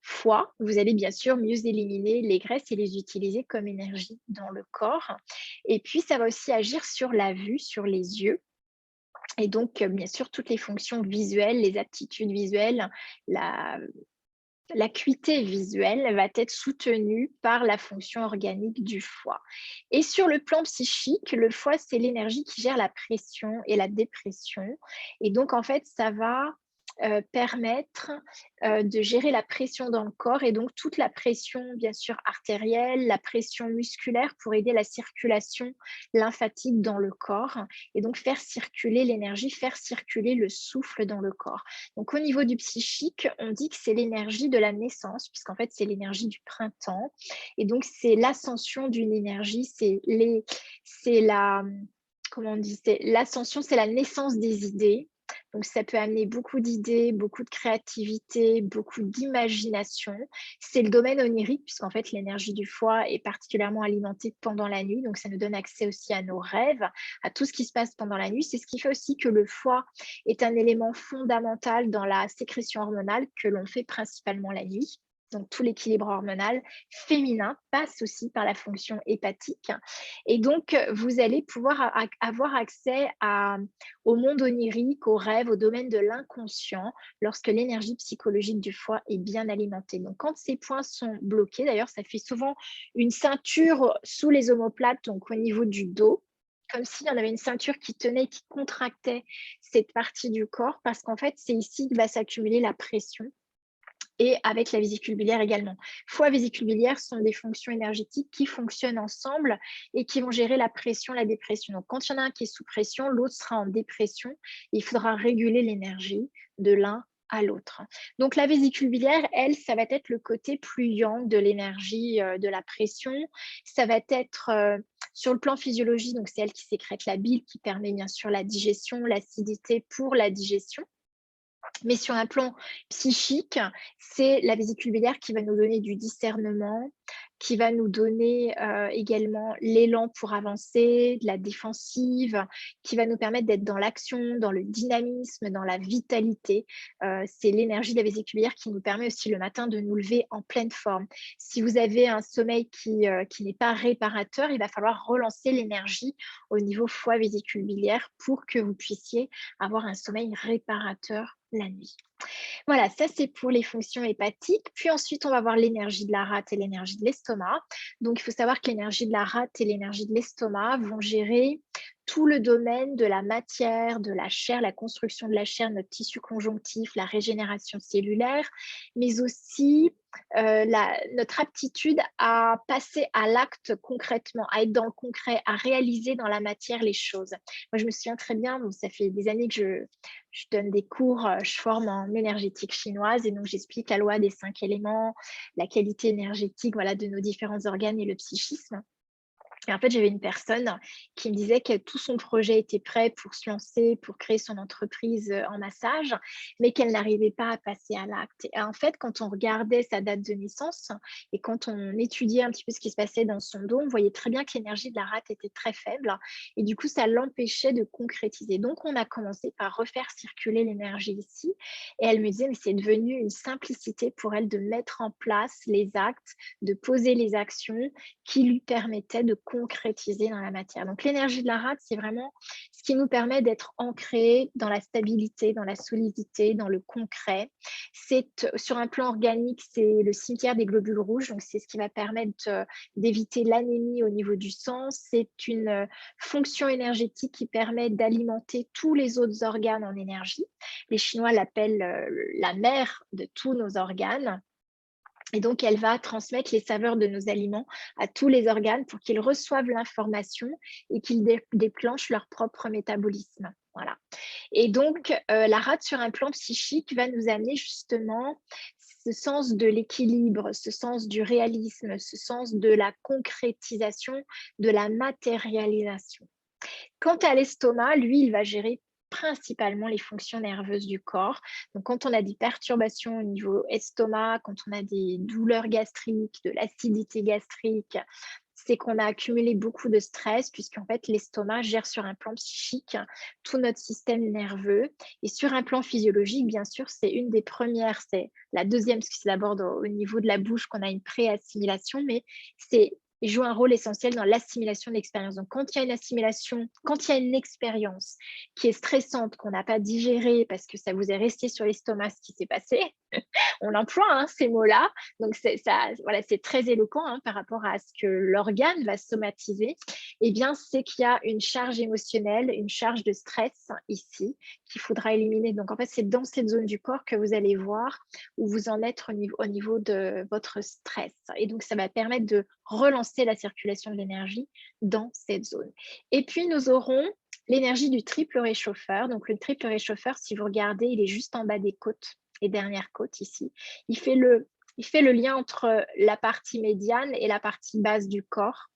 foie, vous allez bien sûr mieux éliminer les graisses et les utiliser comme énergie dans le corps. Et puis, ça va aussi agir sur la vue, sur les yeux. Et donc, bien sûr, toutes les fonctions visuelles, les aptitudes visuelles, l'acuité visuelle va être soutenue par la fonction organique du foie. Et sur le plan psychique, le foie, c'est l'énergie qui gère la pression et la dépression. Et donc, en fait, ça va permettre, de gérer la pression dans le corps et donc toute la pression, bien sûr, artérielle, la pression musculaire pour aider la circulation lymphatique dans le corps et donc faire circuler l'énergie, faire circuler le souffle dans le corps. Donc au niveau du psychique, on dit que c'est l'énergie de la naissance puisqu'en fait, c'est l'énergie du printemps et donc c'est l'ascension d'une énergie, c'est la, comment on dit? C'est l'ascension, c'est la naissance des idées. Donc ça peut amener beaucoup d'idées, beaucoup de créativité, beaucoup d'imagination. C'est le domaine onirique puisqu'en fait l'énergie du foie est particulièrement alimentée pendant la nuit, donc ça nous donne accès aussi à nos rêves, à tout ce qui se passe pendant la nuit. C'est ce qui fait aussi que le foie est un élément fondamental dans la sécrétion hormonale que l'on fait principalement la nuit. Donc tout l'équilibre hormonal féminin passe aussi par la fonction hépatique et donc vous allez pouvoir avoir accès au monde onirique, aux rêves, au domaine de l'inconscient, lorsque l'énergie psychologique du foie est bien alimentée. Donc, quand ces points sont bloqués, d'ailleurs, ça fait souvent une ceinture sous les omoplates, donc au niveau du dos, comme s'il y en avait une ceinture qui tenait, qui contractait cette partie du corps, parce qu'en fait, c'est ici que va s'accumuler la pression et avec la vésicule biliaire également. Foie, vésicule biliaire sont des fonctions énergétiques qui fonctionnent ensemble et qui vont gérer la pression, la dépression. Donc, quand il y en a un qui est sous pression, l'autre sera en dépression. Il faudra réguler l'énergie de l'un à l'autre. Donc, la vésicule biliaire, elle, ça va être le côté plus yang de l'énergie de la pression. Ça va être sur le plan physiologique, donc c'est elle qui sécrète la bile, qui permet bien sûr la digestion, l'acidité pour la digestion. Mais sur un plan psychique, c'est la vésicule biliaire qui va nous donner du discernement, qui va nous donner également l'élan pour avancer, de la défensive, qui va nous permettre d'être dans l'action, dans le dynamisme, dans la vitalité. C'est l'énergie de la vésicule biliaire qui nous permet aussi le matin de nous lever en pleine forme. Si vous avez un sommeil qui n'est pas réparateur, il va falloir relancer l'énergie au niveau foie vésicule biliaire pour que vous puissiez avoir un sommeil réparateur la nuit. Voilà, ça c'est pour les fonctions hépatiques. Puis ensuite, on va voir l'énergie de la rate et l'énergie de l'estomac. Donc, il faut savoir que l'énergie de la rate et l'énergie de l'estomac vont gérer tout le domaine de la matière, de la chair, la construction de la chair, notre tissu conjonctif, la régénération cellulaire, mais aussi notre aptitude à passer à l'acte concrètement, à être dans le concret, à réaliser dans la matière les choses. Moi, je me souviens très bien, bon, ça fait des années que je donne des cours, je forme en énergétique chinoise et donc j'explique la loi des 5 éléments, la qualité énergétique, voilà, de nos différents organes et le psychisme. Et en fait, j'avais une personne qui me disait que tout son projet était prêt pour se lancer, pour créer son entreprise en massage, mais qu'elle n'arrivait pas à passer à l'acte. Et en fait, quand on regardait sa date de naissance et quand on étudiait un petit peu ce qui se passait dans son dos, on voyait très bien que l'énergie de la rate était très faible et du coup, ça l'empêchait de concrétiser. Donc, on a commencé par refaire circuler l'énergie ici et elle me disait, mais c'est devenu une simplicité pour elle de mettre en place les actes, de poser les actions qui lui permettaient de concrétiser dans la matière. Donc l'énergie de la rate, c'est vraiment ce qui nous permet d'être ancrés dans la stabilité, dans la solidité, dans le concret. C'est sur un plan organique, c'est le cimetière des globules rouges, donc c'est ce qui va permettre d'éviter l'anémie au niveau du sang. C'est une fonction énergétique qui permet d'alimenter tous les autres organes en énergie. Les Chinois l'appellent la mère de tous nos organes. Et donc, elle va transmettre les saveurs de nos aliments à tous les organes pour qu'ils reçoivent l'information et qu'ils déclenchent leur propre métabolisme. Voilà. Et donc, la rate sur un plan psychique va nous amener justement ce sens de l'équilibre, ce sens du réalisme, ce sens de la concrétisation, de la matérialisation. Quant à l'estomac, lui, il va gérer principalement les fonctions nerveuses du corps. Donc, quand on a des perturbations au niveau estomac, quand on a des douleurs gastriques, de l'acidité gastrique, c'est qu'on a accumulé beaucoup de stress puisqu'en fait, l'estomac gère sur un plan psychique tout notre système nerveux. Et sur un plan physiologique, bien sûr, c'est une des premières, c'est la deuxième, parce que c'est d'abord au niveau de la bouche qu'on a une pré-assimilation, mais il joue un rôle essentiel dans l'assimilation de l'expérience. Donc, quand il y a une assimilation, quand il y a une expérience qui est stressante, qu'on n'a pas digérée parce que ça vous est resté sur l'estomac ce qui s'est passé, On emploie hein, ces mots-là, donc voilà, c'est très éloquent hein, par rapport à ce que l'organe va somatiser. Eh bien, c'est qu'il y a une charge émotionnelle, une charge de stress ici qu'il faudra éliminer. Donc, en fait, c'est dans cette zone du corps que vous allez voir où vous en êtes au niveau de votre stress. Et donc, ça va permettre de relancer la circulation de l'énergie dans cette zone. Et puis, nous aurons l'énergie du triple réchauffeur. Donc, le triple réchauffeur, si vous regardez, il est juste en bas des côtes, les dernières côtes ici. Il fait le lien entre la partie médiane et la partie basse du corps.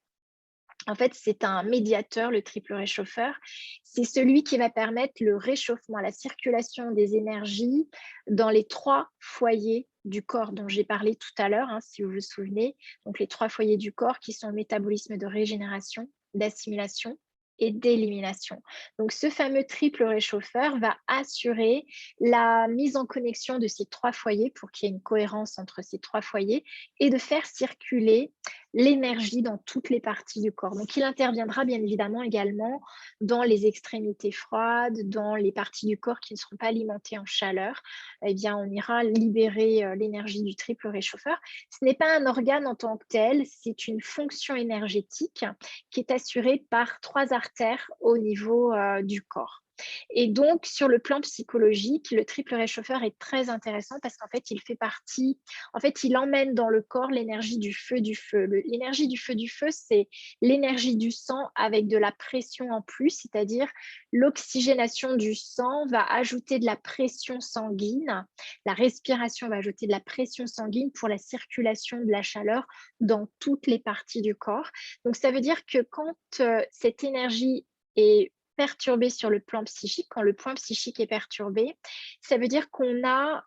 En fait, c'est un médiateur, le triple réchauffeur. C'est celui qui va permettre le réchauffement, la circulation des énergies dans les 3 foyers du corps dont j'ai parlé tout à l'heure, hein, si vous vous souvenez. Donc, les 3 foyers du corps qui sont le métabolisme de régénération, d'assimilation et d'élimination. Donc, ce fameux triple réchauffeur va assurer la mise en connexion de ces 3 foyers pour qu'il y ait une cohérence entre ces 3 foyers et de faire circuler l'énergie dans toutes les parties du corps. Donc, il interviendra bien évidemment également dans les extrémités froides, dans les parties du corps qui ne seront pas alimentées en chaleur. Eh bien, on ira libérer l'énergie du triple réchauffeur. Ce n'est pas un organe en tant que tel, c'est une fonction énergétique qui est assurée par 3 artères au niveau du corps. Et donc, sur le plan psychologique, le triple réchauffeur est très intéressant parce qu'en fait, il fait partie, en fait, il emmène dans le corps l'énergie du feu du feu. L'énergie du feu, c'est l'énergie du sang avec de la pression en plus, c'est-à-dire l'oxygénation du sang va ajouter de la pression sanguine, la respiration va ajouter de la pression sanguine pour la circulation de la chaleur dans toutes les parties du corps. Donc, ça veut dire que quand cette énergie est perturbé sur le plan psychique, quand le point psychique est perturbé, ça veut dire qu'on a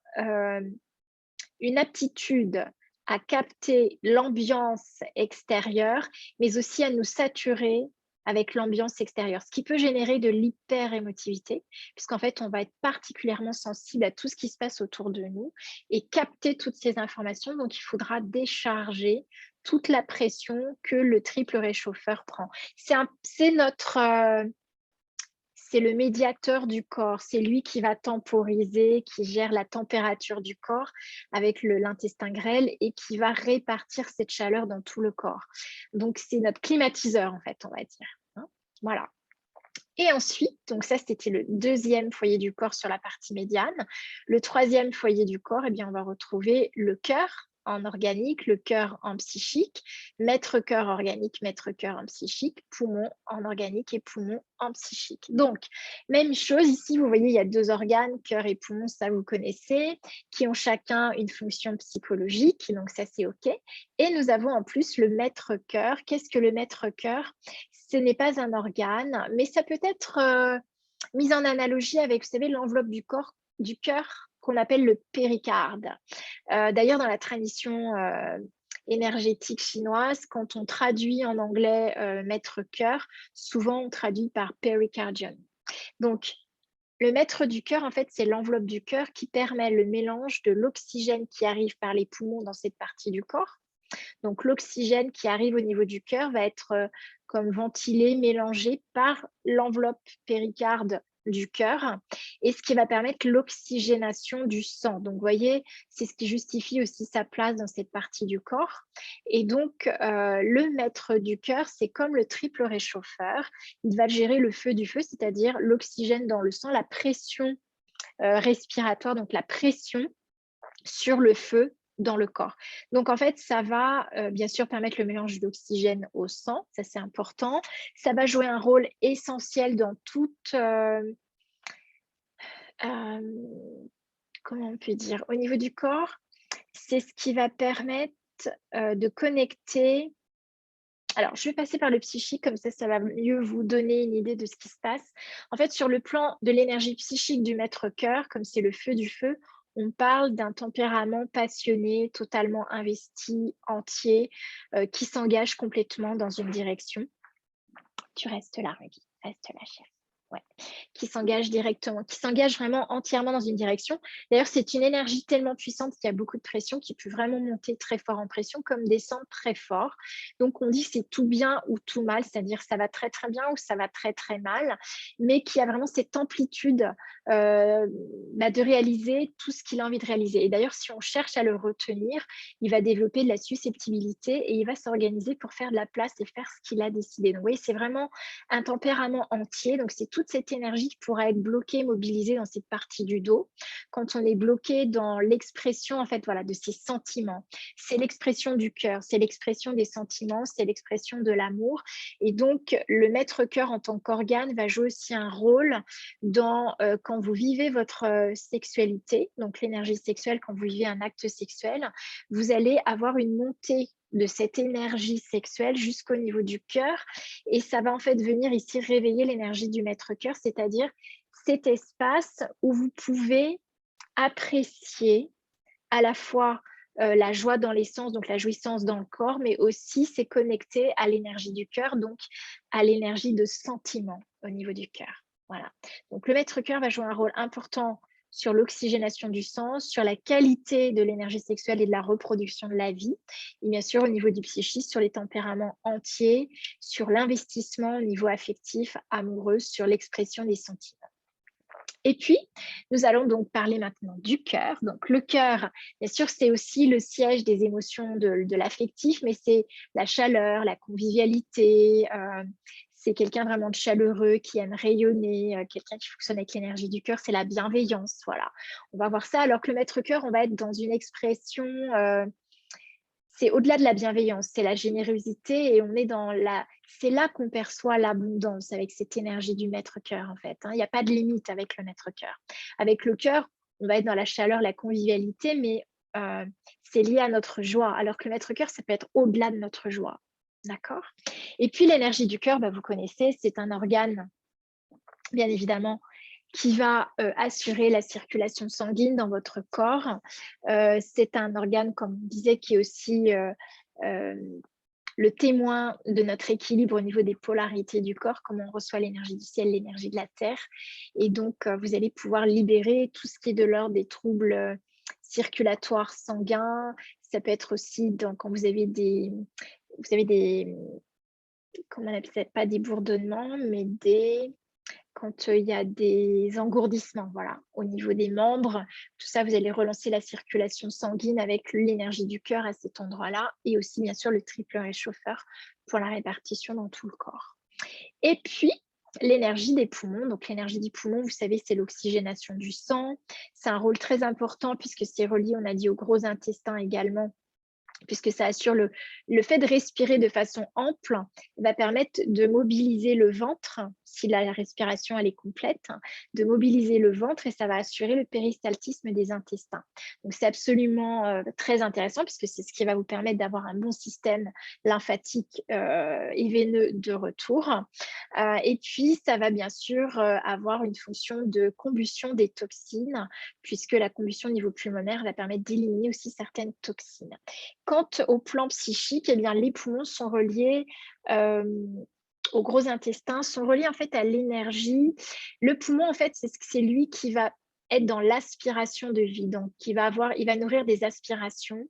une aptitude à capter l'ambiance extérieure, mais aussi à nous saturer avec l'ambiance extérieure, ce qui peut générer de l'hyper-émotivité, puisqu'en fait, on va être particulièrement sensible à tout ce qui se passe autour de nous et capter toutes ces informations. Donc, il faudra décharger toute la pression que le triple réchauffeur prend. C'est notre c'est le médiateur du corps, c'est lui qui va temporiser, qui gère la température du corps avec l'intestin grêle et qui va répartir cette chaleur dans tout le corps. Donc, c'est notre climatiseur, en fait, on va dire. Hein. Voilà. Et ensuite, donc ça, c'était le 2e foyer du corps sur la partie médiane. Le 3e foyer du corps, eh bien, on va retrouver le cœur en organique, le cœur en psychique, maître cœur organique, maître cœur en psychique, poumon en organique et poumon en psychique. Donc, même chose ici, vous voyez, il y a 2 organes, cœur et poumon, ça vous connaissez, qui ont chacun une fonction psychologique, donc ça c'est OK. Et nous avons en plus le maître cœur. Qu'est-ce que le maître cœur? Ce n'est pas un organe, mais ça peut être mis en analogie avec, vous savez, l'enveloppe du cœur qu'on appelle le péricarde. D'ailleurs, dans la tradition énergétique chinoise, quand on traduit en anglais maître cœur, souvent on traduit par pericardium. Donc, le maître du cœur, en fait, c'est l'enveloppe du cœur qui permet le mélange de l'oxygène qui arrive par les poumons dans cette partie du corps. Donc, l'oxygène qui arrive au niveau du cœur va être comme ventilé, mélangé par l'enveloppe péricarde du cœur et ce qui va permettre l'oxygénation du sang. Donc, vous voyez, c'est ce qui justifie aussi sa place dans cette partie du corps. Et donc, le maître du cœur, c'est comme le triple réchauffeur. Il va gérer le feu du feu, c'est-à-dire l'oxygène dans le sang, la pression respiratoire, donc la pression sur le feu dans le corps. Donc, en fait, ça va bien sûr permettre le mélange d'oxygène au sang, ça c'est important. Ça va jouer un rôle essentiel dans toute, comment on peut dire, au niveau du corps, c'est ce qui va permettre de connecter. Alors, je vais passer par le psychique, comme ça va mieux vous donner une idée de ce qui se passe. En fait, sur le plan de l'énergie psychique du maître-cœur, comme c'est le feu du feu, on parle d'un tempérament passionné, totalement investi, entier, qui s'engage complètement dans une direction. Tu restes là, Ruby, reste là, chérie. Ouais, qui s'engage directement, qui s'engage vraiment entièrement dans une direction. D'ailleurs, c'est une énergie tellement puissante qu'il y a beaucoup de pression qui peut vraiment monter très fort en pression comme descendre très fort. Donc on dit que c'est tout bien ou tout mal, c'est-à-dire ça va très, très bien ou ça va très, très mal, mais qu'il y a vraiment cette amplitude, de réaliser tout ce qu'il a envie de réaliser et d'ailleurs, si on cherche à le retenir, il va développer de la susceptibilité et il va s'organiser pour faire de la place et faire ce qu'il a décidé. Donc vous voyez, c'est vraiment un tempérament entier, donc c'est toute cette énergie qui pourra être bloquée, mobilisée dans cette partie du dos. Quand on est bloqué dans l'expression, en fait, voilà, de ses sentiments, c'est l'expression du cœur, c'est l'expression des sentiments, c'est l'expression de l'amour. Et donc, le maître-cœur en tant qu'organe va jouer aussi un rôle dans quand vous vivez votre sexualité, donc l'énergie sexuelle, quand vous vivez un acte sexuel, vous allez avoir une montée de cette énergie sexuelle jusqu'au niveau du cœur et ça va en fait venir ici réveiller l'énergie du maître-cœur, c'est-à-dire cet espace où vous pouvez apprécier à la fois la joie dans les sens, donc la jouissance dans le corps, mais aussi c'est connecté à l'énergie du cœur, donc à l'énergie de sentiment au niveau du cœur. Voilà. Donc le maître-cœur va jouer un rôle important sur l'oxygénation du sang, sur la qualité de l'énergie sexuelle et de la reproduction de la vie, et bien sûr au niveau du psychisme, sur les tempéraments entiers, sur l'investissement au niveau affectif, amoureux, sur l'expression des sentiments. Et puis, nous allons donc parler maintenant du cœur. Donc, le cœur, bien sûr, c'est aussi le siège des émotions de l'affectif, mais c'est la chaleur, la convivialité. C'est quelqu'un vraiment de chaleureux qui aime rayonner, quelqu'un qui fonctionne avec l'énergie du cœur, c'est la bienveillance. Voilà, on va voir ça. Alors que le maître-cœur, on va être dans une expression c'est au-delà de la bienveillance, c'est la générosité et on est dans la c'est là qu'on perçoit l'abondance avec cette énergie du maître-cœur en fait, hein. Il n'y a pas de limite avec le maître-cœur. Avec le cœur, on va être dans la chaleur, la convivialité, mais c'est lié à notre joie, alors que le maître-cœur, ça peut être au-delà de notre joie. D'accord? Et puis l'énergie du cœur, vous connaissez, c'est un organe, bien évidemment, qui va assurer la circulation sanguine dans votre corps. C'est un organe, comme on disait, qui est aussi le témoin de notre équilibre au niveau des polarités du corps, comme on reçoit l'énergie du ciel, l'énergie de la terre. Et donc, vous allez pouvoir libérer tout ce qui est de l'ordre des troubles circulatoires sanguins. Ça peut être aussi quand vous avez des, comment on appelle ça, pas des bourdonnements, mais quand il y a des engourdissements, voilà, au niveau des membres, tout ça, vous allez relancer la circulation sanguine avec l'énergie du cœur à cet endroit-là et aussi, bien sûr, le triple réchauffeur pour la répartition dans tout le corps. Et puis, l'énergie des poumons. Donc, l'énergie des poumons, vous savez, c'est l'oxygénation du sang. C'est un rôle très important puisque c'est relié, on a dit, au gros intestin également puisque ça assure le fait de respirer de façon ample, va permettre de mobiliser le ventre, si la respiration elle est complète, de mobiliser le ventre et ça va assurer le péristaltisme des intestins. Donc c'est absolument très intéressant puisque c'est ce qui va vous permettre d'avoir un bon système lymphatique et veineux de retour. Et puis ça va bien sûr avoir une fonction de combustion des toxines puisque la combustion au niveau pulmonaire va permettre d'éliminer aussi certaines toxines. Quant au plan psychique, eh bien, les poumons sont reliés au gros intestin, sont reliés en fait à l'énergie. Le poumon, en fait, c'est lui qui va être dans l'aspiration de vie. Donc, il va nourrir des aspirations,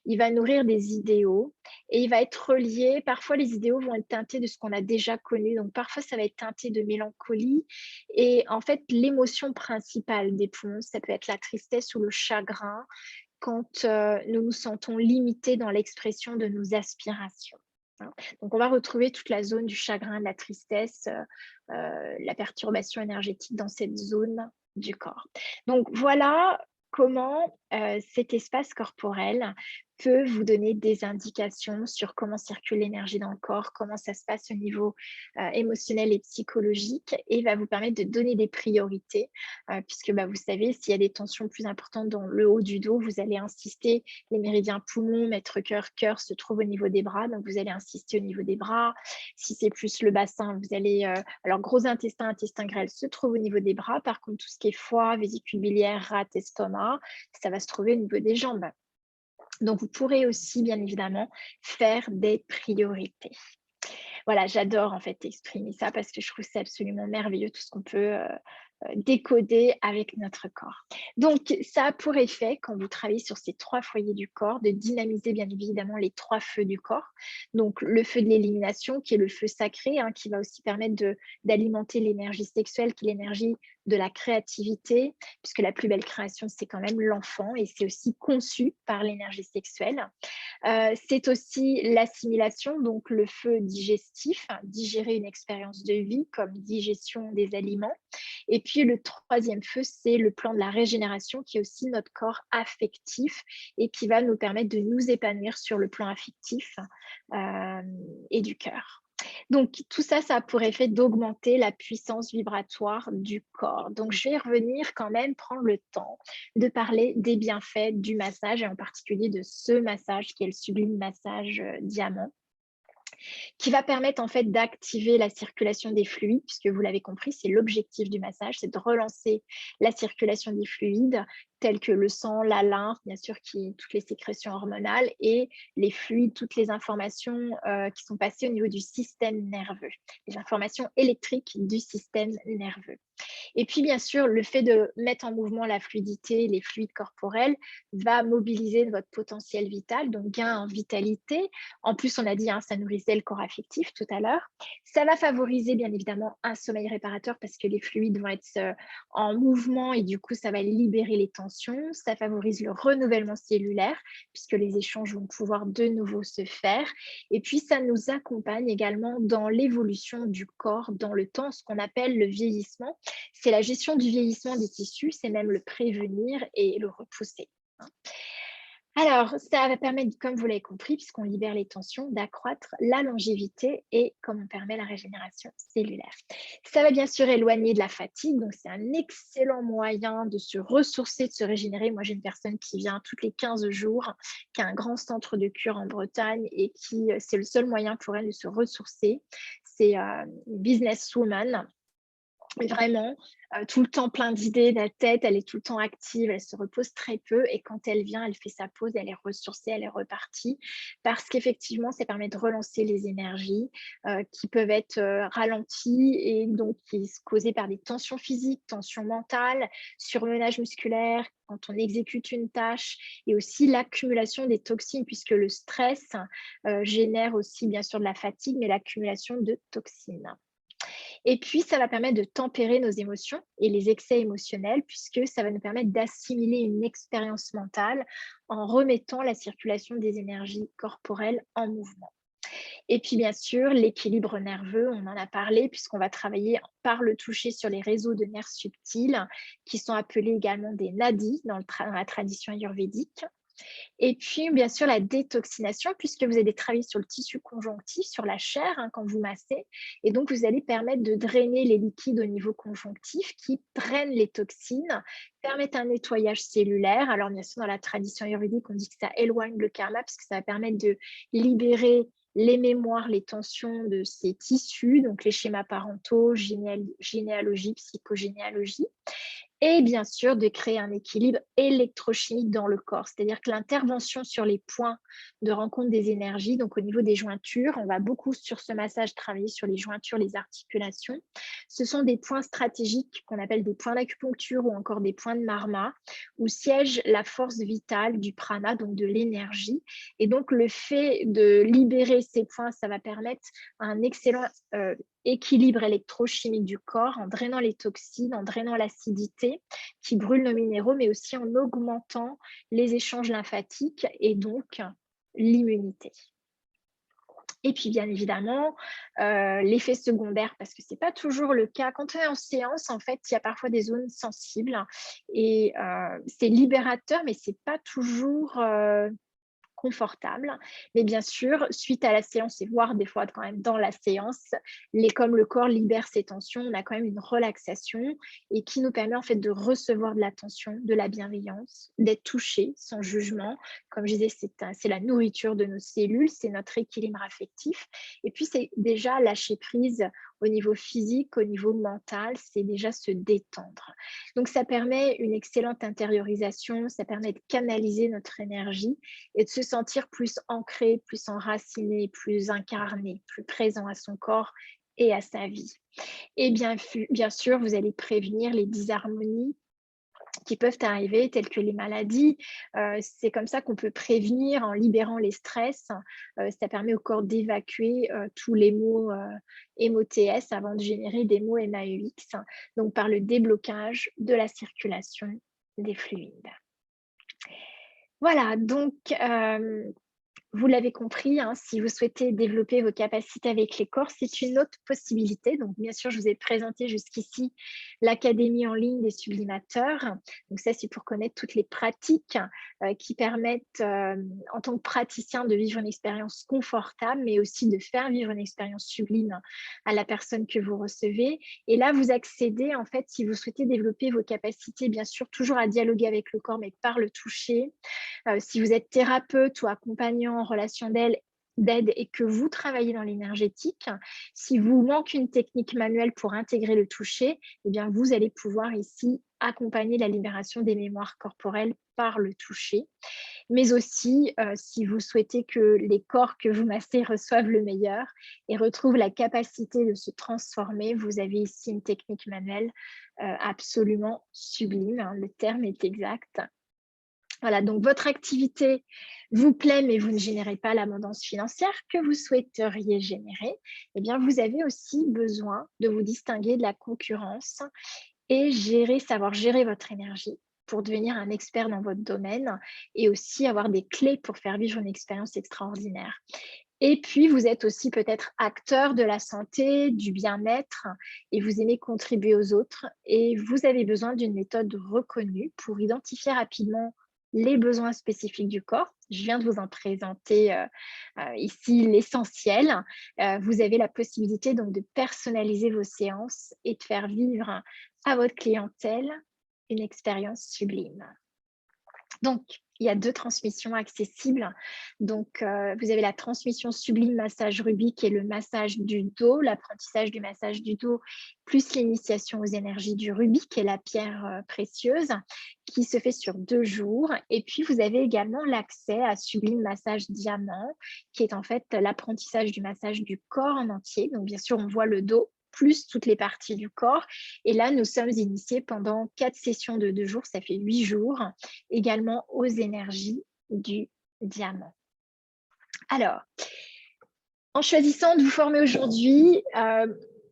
il va nourrir des idéaux et il va être relié. Parfois, les idéaux vont être teintés de ce qu'on a déjà connu. Donc, parfois, ça va être teinté de mélancolie. Et en fait, l'émotion principale des poumons, ça peut être la tristesse ou le chagrin quand nous nous sentons limités dans l'expression de nos aspirations. Hein. Donc, on va retrouver toute la zone du chagrin, de la tristesse, la perturbation énergétique dans cette zone du corps. Donc, voilà comment cet espace corporel peut vous donner des indications sur comment circule l'énergie dans le corps, comment ça se passe au niveau émotionnel et psychologique et va vous permettre de donner des priorités puisque vous savez, s'il y a des tensions plus importantes dans le haut du dos, vous allez insister, les méridiens poumons, maître-cœur, cœur se trouvent au niveau des bras, donc vous allez insister au niveau des bras. Si c'est plus le bassin, vous allez... alors, gros intestin, intestin grêle se trouve au niveau des bras. Par contre, tout ce qui est foie, vésicule biliaire, rate, estomac, ça va se trouver au niveau des jambes. Donc, vous pourrez aussi, bien évidemment, faire des priorités. Voilà, j'adore en fait exprimer ça parce que je trouve c'est absolument merveilleux tout ce qu'on peut, décoder avec notre corps. Donc ça a pour effet, quand vous travaillez sur ces 3 foyers du corps, de dynamiser bien évidemment les 3 feux du corps. Donc le feu de l'élimination qui est le feu sacré, hein, qui va aussi permettre d'alimenter l'énergie sexuelle, qui est l'énergie de la créativité, puisque la plus belle création, c'est quand même l'enfant et c'est aussi conçu par l'énergie sexuelle. C'est aussi l'assimilation, donc le feu digestif, hein, digérer une expérience de vie comme digestion des aliments. Et puis le troisième feu, c'est le plan de la régénération qui est aussi notre corps affectif et qui va nous permettre de nous épanouir sur le plan affectif et du cœur. Donc tout ça, ça a pour effet d'augmenter la puissance vibratoire du corps. Donc je vais revenir quand même prendre le temps de parler des bienfaits du massage et en particulier de ce massage qui est le sublime massage diamant qui va permettre en fait d'activer la circulation des fluides, puisque vous l'avez compris, c'est l'objectif du massage, c'est de relancer la circulation des fluides tels que le sang, la lymphe, bien sûr, toutes les sécrétions hormonales et les fluides, toutes les informations qui sont passées au niveau du système nerveux, les informations électriques du système nerveux. Et puis, bien sûr, le fait de mettre en mouvement la fluidité, les fluides corporels, va mobiliser votre potentiel vital, donc gain en vitalité. En plus, on a dit, hein, ça nourrissait le corps affectif tout à l'heure. Ça va favoriser, bien évidemment, un sommeil réparateur parce que les fluides vont être en mouvement et du coup, ça va libérer les tensions. Ça favorise le renouvellement cellulaire puisque les échanges vont pouvoir de nouveau se faire. Et puis, ça nous accompagne également dans l'évolution du corps dans le temps, ce qu'on appelle le vieillissement. C'est la gestion du vieillissement des tissus, c'est même le prévenir et le repousser, hein. Alors, ça va permettre, comme vous l'avez compris, puisqu'on libère les tensions, d'accroître la longévité et comme on permet la régénération cellulaire. Ça va bien sûr éloigner de la fatigue, donc c'est un excellent moyen de se ressourcer, de se régénérer. Moi, j'ai une personne qui vient toutes les 15 jours, qui a un grand centre de cure en Bretagne et qui, c'est le seul moyen pour elle de se ressourcer. C'est une businesswoman. Vraiment, tout le temps plein d'idées, la tête, elle est tout le temps active, elle se repose très peu et quand elle vient, elle fait sa pause, elle est ressourcée, elle est repartie. Parce qu'effectivement, ça permet de relancer les énergies, qui peuvent être, ralenties et donc causées par des tensions physiques, tensions mentales, surmenage musculaire, quand on exécute une tâche et aussi l'accumulation des toxines puisque le stress, génère aussi bien sûr de la fatigue, mais l'accumulation de toxines. Et puis, ça va permettre de tempérer nos émotions et les excès émotionnels, puisque ça va nous permettre d'assimiler une expérience mentale en remettant la circulation des énergies corporelles en mouvement. Et puis, bien sûr, l'équilibre nerveux, on en a parlé, puisqu'on va travailler par le toucher sur les réseaux de nerfs subtils, qui sont appelés également des nadis dans la tradition ayurvédique. Et puis, bien sûr, la détoxination, puisque vous allez travailler sur le tissu conjonctif, sur la chair, hein, quand vous massez. Et donc, vous allez permettre de drainer les liquides au niveau conjonctif qui drainent les toxines, permettent un nettoyage cellulaire. Alors, bien sûr, dans la tradition ayurvédique, on dit que ça éloigne le karma, parce que ça va permettre de libérer les mémoires, les tensions de ces tissus, donc les schémas parentaux, généalogie, psychogénéalogie et bien sûr de créer un équilibre électrochimique dans le corps. C'est-à-dire que l'intervention sur les points de rencontre des énergies, donc au niveau des jointures, on va beaucoup sur ce massage travailler sur les jointures, les articulations. Ce sont des points stratégiques qu'on appelle des points d'acupuncture ou encore des points de marma, où siège la force vitale du prana, donc de l'énergie. Et donc le fait de libérer ces points, ça va permettre un excellent équilibre électrochimique du corps en drainant les toxines, en drainant l'acidité qui brûle nos minéraux, mais aussi en augmentant les échanges lymphatiques et donc l'immunité. Et puis, bien évidemment, l'effet secondaire, parce que ce n'est pas toujours le cas. Quand on est en séance, en fait, il y a parfois des zones sensibles et c'est libérateur, mais ce n'est pas toujours confortable. Mais bien sûr, suite à la séance et voire des fois quand même dans la séance, comme le corps libère ses tensions, on a quand même une relaxation et qui nous permet en fait de recevoir de l'attention, de la bienveillance, d'être touché sans jugement. Comme je disais, c'est la nourriture de nos cellules, c'est notre équilibre affectif. Et puis, c'est déjà lâcher prise au niveau physique, au niveau mental, c'est déjà se détendre. Donc ça permet une excellente intériorisation, ça permet de canaliser notre énergie et de se sentir plus ancré, plus enraciné, plus incarné, plus présent à son corps et à sa vie. Et bien sûr, vous allez prévenir les disharmonies qui peuvent arriver, telles que les maladies. C'est comme ça qu'on peut prévenir en libérant les stress. Ça permet au corps d'évacuer tous les mots MOTS avant de générer des mots MAEX, donc par le déblocage de la circulation des fluides. Voilà, donc vous l'avez compris, hein, si vous souhaitez développer vos capacités avec les corps, c'est une autre possibilité. Donc, bien sûr, je vous ai présenté jusqu'ici l'académie en ligne des sublimateurs. Donc, ça, c'est pour connaître toutes les pratiques qui permettent, en tant que praticien, de vivre une expérience confortable, mais aussi de faire vivre une expérience sublime à la personne que vous recevez. Et là, vous accédez, en fait, si vous souhaitez développer vos capacités, bien sûr, toujours à dialoguer avec le corps, mais par le toucher. Si vous êtes thérapeute ou accompagnant en relation d'aide et que vous travaillez dans l'énergétique, si vous manque une technique manuelle pour intégrer le toucher, eh bien vous allez pouvoir ici accompagner la libération des mémoires corporelles par le toucher. Mais aussi, si vous souhaitez que les corps que vous massez reçoivent le meilleur et retrouvent la capacité de se transformer, vous avez ici une technique manuelle absolument sublime, hein, le terme est exact. Voilà, donc votre activité vous plaît, mais vous ne générez pas l'abondance financière que vous souhaiteriez générer, eh bien, vous avez aussi besoin de vous distinguer de la concurrence et savoir gérer votre énergie pour devenir un expert dans votre domaine et aussi avoir des clés pour faire vivre une expérience extraordinaire. Et puis, vous êtes aussi peut-être acteur de la santé, du bien-être et vous aimez contribuer aux autres et vous avez besoin d'une méthode reconnue pour identifier rapidement les besoins spécifiques du corps. Je viens de vous en présenter ici l'essentiel. Vous avez la possibilité donc de personnaliser vos séances et de faire vivre à votre clientèle une expérience sublime. Donc, il y a 2 transmissions accessibles. Donc, vous avez la transmission sublime massage Ruby qui est le massage du dos, l'apprentissage du massage du dos, plus l'initiation aux énergies du rubis qui est la pierre précieuse, qui se fait sur 2 jours. Et puis, vous avez également l'accès à Sublime Massage Diamant, qui est en fait l'apprentissage du massage du corps en entier. Donc, bien sûr, on voit le dos plus toutes les parties du corps. Et là, nous sommes initiés pendant 4 sessions de 2 jours, ça fait 8 jours, également aux énergies du diamant. Alors, en choisissant de vous former aujourd'hui,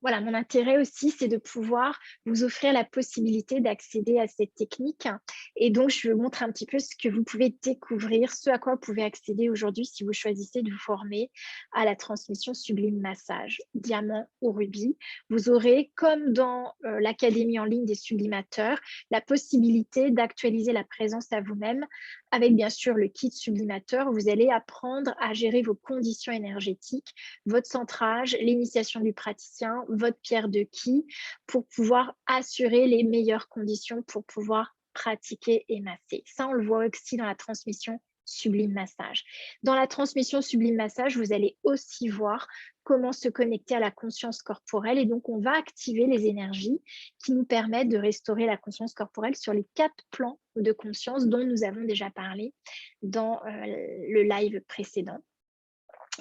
voilà, mon intérêt aussi, c'est de pouvoir vous offrir la possibilité d'accéder à cette technique. Et donc, je vous montre un petit peu ce que vous pouvez découvrir, ce à quoi vous pouvez accéder aujourd'hui si vous choisissez de vous former à la transmission sublime massage, diamant ou rubis. Vous aurez, comme dans l'académie en ligne des sublimateurs, la possibilité d'actualiser la présence à vous-même avec bien sûr le kit sublimateur. Vous allez apprendre à gérer vos conditions énergétiques, votre centrage, l'initiation du praticien, votre pierre de ki pour pouvoir assurer les meilleures conditions pour pouvoir pratiquer et masser. Ça, on le voit aussi dans la transmission Sublime Massage. Dans la transmission Sublime Massage, vous allez aussi voir comment se connecter à la conscience corporelle et donc on va activer les énergies qui nous permettent de restaurer la conscience corporelle sur les 4 plans de conscience dont nous avons déjà parlé dans le live précédent.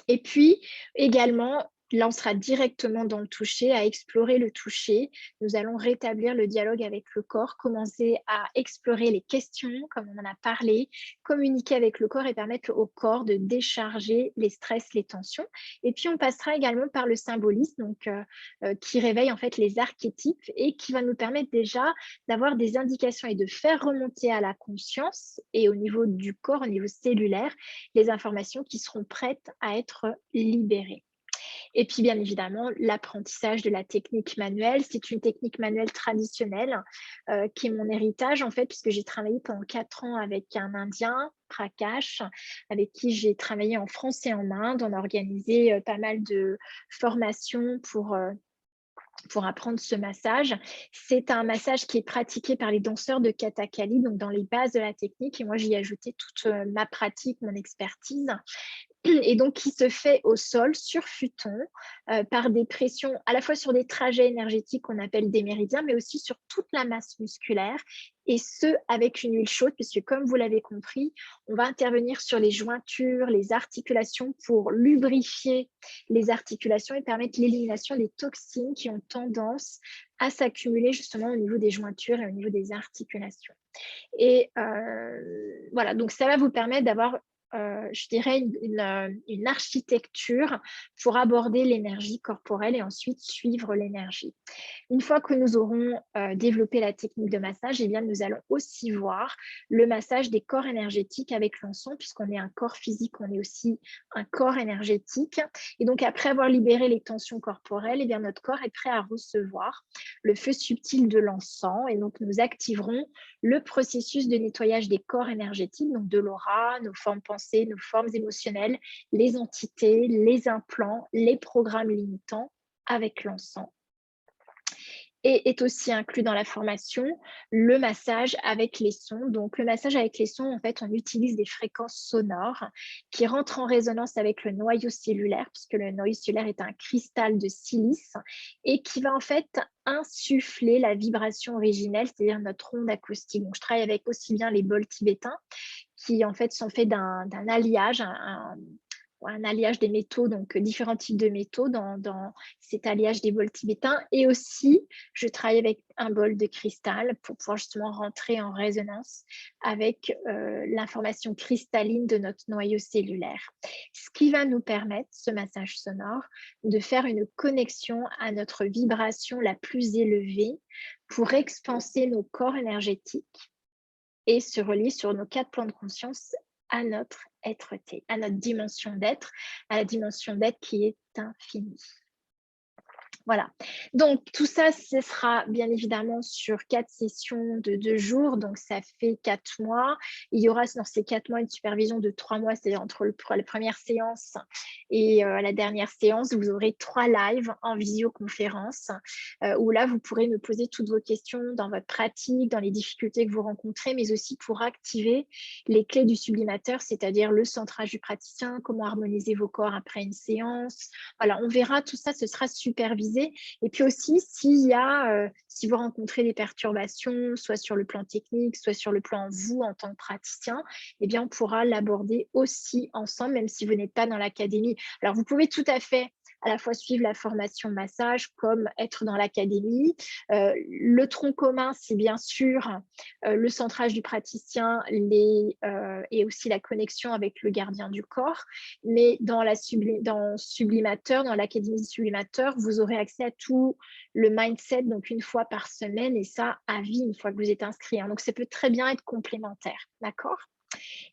Et puis également, là, on sera directement dans le toucher, à explorer le toucher. Nous allons rétablir le dialogue avec le corps, commencer à explorer les questions, comme on en a parlé, communiquer avec le corps et permettre au corps de décharger les stress, les tensions. Et puis, on passera également par le symbolisme, donc, qui réveille en fait les archétypes et qui va nous permettre déjà d'avoir des indications et de faire remonter à la conscience et au niveau du corps, au niveau cellulaire, les informations qui seront prêtes à être libérées. Et puis, bien évidemment, l'apprentissage de la technique manuelle. C'est une technique manuelle traditionnelle qui est mon héritage, en fait, puisque j'ai travaillé pendant 4 ans avec un Indien, Prakash, avec qui j'ai travaillé en France et en Inde. On a organisé pas mal de formations pour apprendre ce massage. C'est un massage qui est pratiqué par les danseurs de Kathakali, donc dans les bases de la technique. Et moi, j'y ai ajouté toute ma pratique, mon expertise. et donc qui se fait au sol sur futon par des pressions à la fois sur des trajets énergétiques qu'on appelle des méridiens, mais aussi sur toute la masse musculaire, et ce avec une huile chaude, puisque comme vous l'avez compris, on va intervenir sur les jointures, les articulations pour lubrifier les articulations et permettre l'élimination des toxines qui ont tendance à s'accumuler justement au niveau des jointures et au niveau des articulations. Et voilà, donc ça va vous permettre d'avoir, je dirais, une architecture pour aborder l'énergie corporelle et ensuite suivre l'énergie. Une fois que nous aurons développé la technique de massage, eh bien, nous allons aussi voir le massage des corps énergétiques avec l'encens, puisqu'on est un corps physique, on est aussi un corps énergétique. Et donc, après avoir libéré les tensions corporelles, eh bien, notre corps est prêt à recevoir le feu subtil de l'encens. Et donc, nous activerons le processus de nettoyage des corps énergétiques, donc de l'aura, nos formes pensées, nos formes émotionnelles, les entités, les implants, les programmes limitants avec l'encens. Et est aussi inclus dans la formation le massage avec les sons. Donc, le massage avec les sons, en fait, on utilise des fréquences sonores qui rentrent en résonance avec le noyau cellulaire, puisque le noyau cellulaire est un cristal de silice et qui va en fait insuffler la vibration originelle, c'est-à-dire notre onde acoustique. Donc, je travaille avec aussi bien les bols tibétains qui en fait sont faits d'un alliage, un alliage des métaux, donc différents types de métaux dans cet alliage des bols tibétains. Et aussi, je travaille avec un bol de cristal pour pouvoir justement rentrer en résonance avec l'information cristalline de notre noyau cellulaire. Ce qui va nous permettre, ce massage sonore, de faire une connexion à notre vibration la plus élevée pour expanser nos corps énergétiques et se relier sur nos 4 plans de conscience à notre être-té, à notre dimension d'être, à la dimension d'être qui est infinie. Voilà. Donc, tout ça, ce sera bien évidemment sur 4 sessions de 2 jours. Donc, ça fait 4 mois. Il y aura dans ces 4 mois une supervision de 3 mois, c'est-à-dire entre la première séance et la dernière séance, vous aurez 3 lives en visioconférence où là, vous pourrez me poser toutes vos questions dans votre pratique, dans les difficultés que vous rencontrez, mais aussi pour activer les clés du sublimateur, c'est-à-dire le centrage du praticien, comment harmoniser vos corps après une séance. Voilà, on verra tout ça, ce sera supervisé. Et puis aussi, si vous rencontrez des perturbations, soit sur le plan technique, soit sur le plan vous en tant que praticien, eh bien, on pourra l'aborder aussi ensemble, même si vous n'êtes pas dans l'académie. Alors, vous pouvez tout à fait à la fois suivre la formation massage comme être dans l'académie. Le tronc commun, c'est bien sûr le centrage du praticien et aussi la connexion avec le gardien du corps. Mais dans Sublimateur, dans l'académie Sublimateur, vous aurez accès à tout le mindset, donc une fois par semaine, et ça à vie une fois que vous êtes inscrit. Donc, ça peut très bien être complémentaire, d'accord ?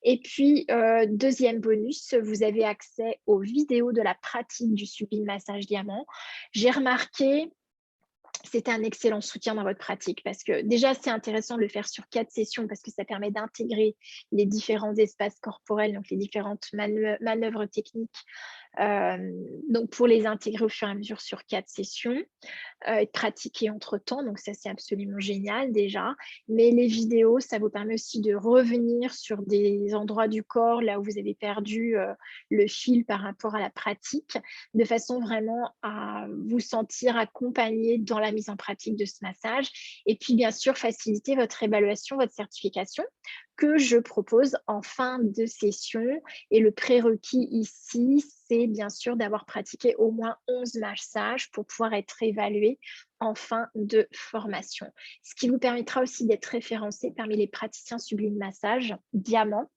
Et puis, deuxième bonus, vous avez accès aux vidéos de la pratique du Sublime Massage Diamant. J'ai remarqué, c'était un excellent soutien dans votre pratique parce que déjà, c'est intéressant de le faire sur 4 sessions parce que ça permet d'intégrer les différents espaces corporels, donc les différentes manœuvres techniques, donc pour les intégrer au fur et à mesure sur 4 sessions. Et pratiquer entre-temps. Donc ça, c'est absolument génial déjà. Mais les vidéos, ça vous permet aussi de revenir sur des endroits du corps, là où vous avez perdu le fil par rapport à la pratique, de façon vraiment à vous sentir accompagné dans la mise en pratique de ce massage. Et puis, bien sûr, faciliter votre évaluation, votre certification que je propose en fin de session. Et le prérequis ici, c'est bien sûr d'avoir pratiqué au moins 11 massages pour pouvoir être évalué en fin de formation. Ce qui vous permettra aussi d'être référencé parmi les praticiens Sublime Massage Diamant.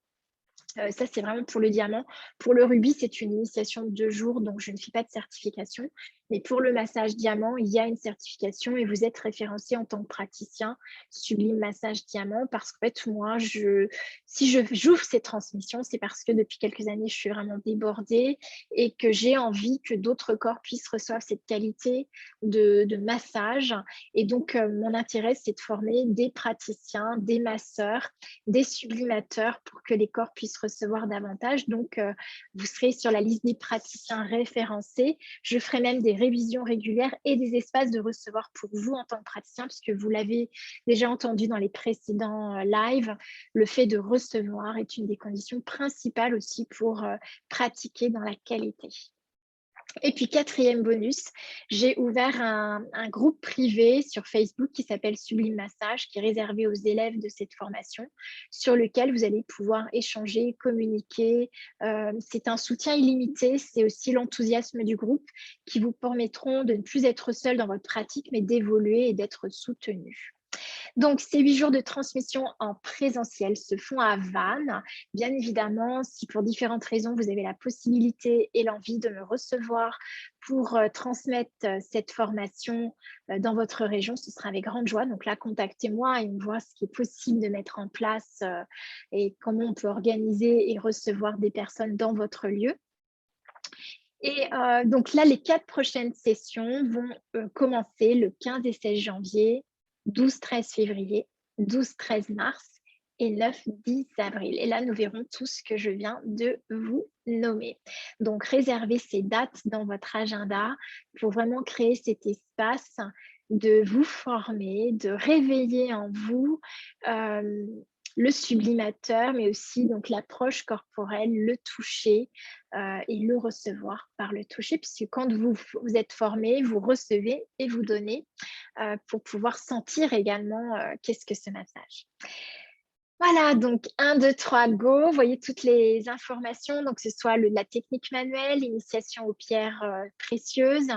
Ça, c'est vraiment pour le diamant. Pour le rubis, c'est une initiation de 2 jours, donc je ne fais pas de certification. Mais pour le massage diamant, il y a une certification et vous êtes référencé en tant que praticien Sublime Massage Diamant parce qu'en fait, moi, si j'ouvre ces transmissions, c'est parce que depuis quelques années, je suis vraiment débordée et que j'ai envie que d'autres corps puissent recevoir cette qualité de massage. Et donc, mon intérêt, c'est de former des praticiens, des masseurs, des sublimateurs pour que les corps puissent recevoir davantage. Donc, vous serez sur la liste des praticiens référencés. Je ferai même des révisions régulières et des espaces de recevoir pour vous en tant que praticien, puisque vous l'avez déjà entendu dans les précédents lives, le fait de recevoir est une des conditions principales aussi pour pratiquer dans la qualité. Et puis, 4e bonus, j'ai ouvert un groupe privé sur Facebook qui s'appelle Sublime Massage, qui est réservé aux élèves de cette formation, sur lequel vous allez pouvoir échanger, communiquer. C'est un soutien illimité, c'est aussi l'enthousiasme du groupe qui vous permettront de ne plus être seul dans votre pratique, mais d'évoluer et d'être soutenu. Donc, ces 8 jours de transmission en présentiel se font à Vannes. Bien évidemment, si pour différentes raisons, vous avez la possibilité et l'envie de me recevoir pour transmettre cette formation dans votre région, ce sera avec grande joie. Donc là, contactez-moi et on voit ce qui est possible de mettre en place et comment on peut organiser et recevoir des personnes dans votre lieu. Et donc là, les 4 prochaines sessions vont commencer le 15 et 16 janvier, 12-13 février, 12-13 mars et 9-10 avril. Et là, nous verrons tout ce que je viens de vous nommer. Donc, réservez ces dates dans votre agenda pour vraiment créer cet espace de vous former, de réveiller en vous le sublimateur, mais aussi donc l'approche corporelle, le toucher et le recevoir par le toucher, puisque quand vous êtes formé, vous recevez et vous donnez pour pouvoir sentir également qu'est-ce que ce massage. Voilà, donc 1, 2, 3, go. Vous voyez toutes les informations, donc que ce soit la technique manuelle, l'initiation aux pierres précieuses,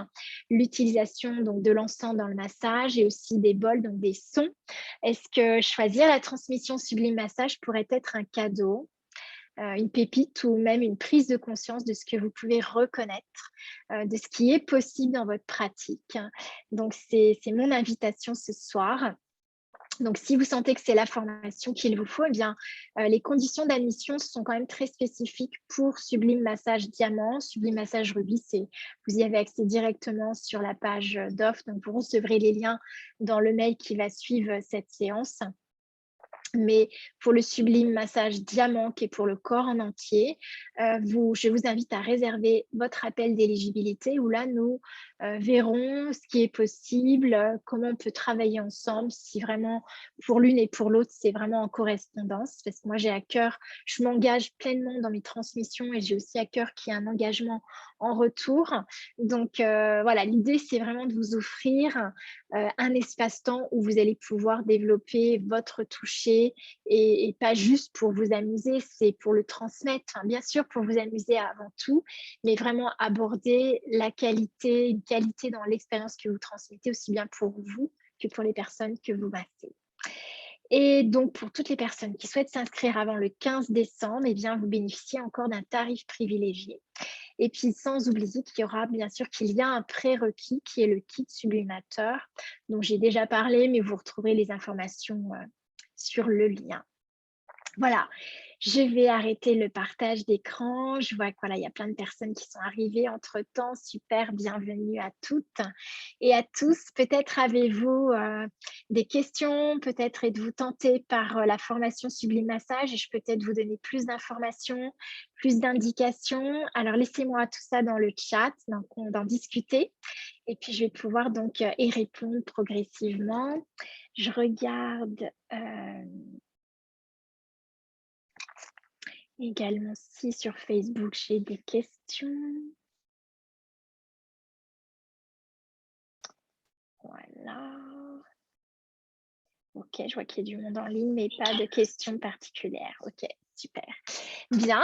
l'utilisation donc de l'encens dans le massage et aussi des bols, donc des sons. Est-ce que choisir la transmission Sublime Massage pourrait être un cadeau, une pépite ou même une prise de conscience de ce que vous pouvez reconnaître, de ce qui est possible dans votre pratique? Donc, c'est mon invitation ce soir. Donc, si vous sentez que c'est la formation qu'il vous faut, eh bien, les conditions d'admission sont quand même très spécifiques pour Sublime Massage Diamant. Sublime Massage Rubis, vous y avez accès directement sur la page d'offre. Donc, vous recevrez les liens dans le mail qui va suivre cette séance. Mais pour le Sublime Massage Diamant, qui est pour le corps en entier, je vous invite à réserver votre appel d'éligibilité où là, nous verrons ce qui est possible, comment on peut travailler ensemble, si vraiment pour l'une et pour l'autre, c'est vraiment en correspondance. Parce que moi, j'ai à cœur, je m'engage pleinement dans mes transmissions et j'ai aussi à cœur qu'il y ait un engagement en retour. Donc, voilà, l'idée, c'est vraiment de vous offrir un espace-temps où vous allez pouvoir développer votre toucher et pas juste pour vous amuser, c'est pour le transmettre. Enfin, bien sûr, pour vous amuser avant tout, mais vraiment aborder la qualité, une qualité dans l'expérience que vous transmettez, aussi bien pour vous que pour les personnes que vous massez. Et donc, pour toutes les personnes qui souhaitent s'inscrire avant le 15 décembre, eh bien, vous bénéficiez encore d'un tarif privilégié. Et puis, sans oublier qu'il y aura, bien sûr, qu'il y a un prérequis qui est le kit sublimateur, dont j'ai déjà parlé, mais vous retrouverez les informations sur le lien. Voilà, je vais arrêter le partage d'écran. Je vois qu'il y a plein de personnes qui sont arrivées entre-temps. Super, bienvenue à toutes et à tous. Peut-être avez-vous des questions, peut-être êtes-vous tenté par la formation Sublime Massage et je peux peut-être vous donner plus d'informations, plus d'indications. Alors, laissez-moi tout ça dans le chat, donc on va en discuter et puis je vais pouvoir donc y répondre progressivement. Je regarde... également, si sur Facebook, j'ai des questions. Voilà. Ok, je vois qu'il y a du monde en ligne, mais pas de questions particulières. Ok, super. Bien.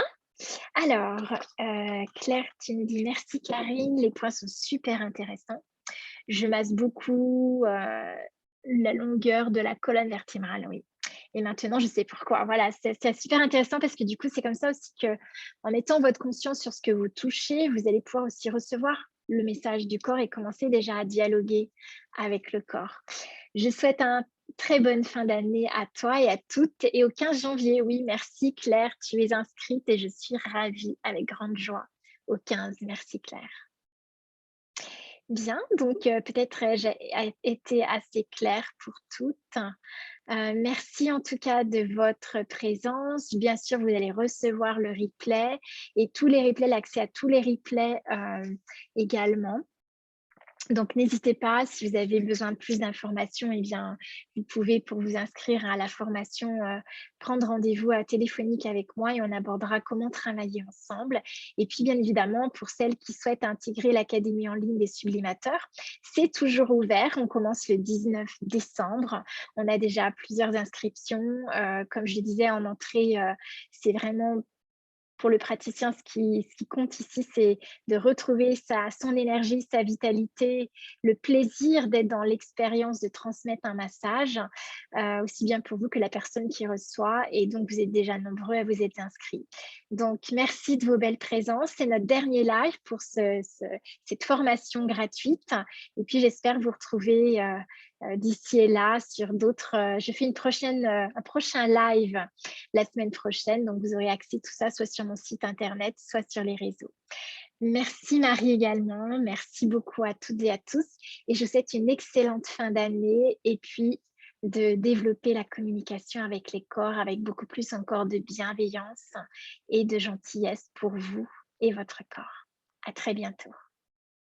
Alors, Claire, tu me dis merci Karine, les points sont super intéressants. Je masse beaucoup la longueur de la colonne vertébrale, oui. Et maintenant, je sais pourquoi. Voilà, c'est super intéressant parce que du coup, c'est comme ça aussi qu'en mettant votre conscience sur ce que vous touchez, vous allez pouvoir aussi recevoir le message du corps et commencer déjà à dialoguer avec le corps. Je souhaite une très bonne fin d'année à toi et à toutes. Et au 15 janvier, oui, merci Claire, tu es inscrite et je suis ravie avec grande joie au 15. Merci Claire. Bien, donc peut-être j'ai été assez claire pour toutes. Merci en tout cas de votre présence. Bien sûr, vous allez recevoir le replay et tous les replays, l'accès à tous les replays, également. Donc n'hésitez pas, si vous avez besoin de plus d'informations, eh bien, vous pouvez pour vous inscrire à la formation, prendre rendez-vous, téléphonique avec moi et on abordera comment travailler ensemble. Et puis bien évidemment, pour celles qui souhaitent intégrer l'académie en ligne des sublimateurs, c'est toujours ouvert. On commence le 19 décembre. On a déjà plusieurs inscriptions. Comme je disais en entrée, c'est vraiment pour le praticien, ce qui compte ici, c'est de retrouver son énergie, sa vitalité, le plaisir d'être dans l'expérience de transmettre un massage, aussi bien pour vous que la personne qui reçoit et donc vous êtes déjà nombreux à vous être inscrits. Donc merci de vos belles présences. C'est notre dernier live pour cette formation gratuite et puis j'espère vous retrouver, d'ici et là sur d'autres, je fais un prochain live la semaine prochaine. Donc, vous aurez accès à tout ça, soit sur mon site internet, soit sur les réseaux. Merci Marie également. Merci beaucoup à toutes et à tous. Et je vous souhaite une excellente fin d'année et puis de développer la communication avec les corps, avec beaucoup plus encore de bienveillance et de gentillesse pour vous et votre corps. À très bientôt.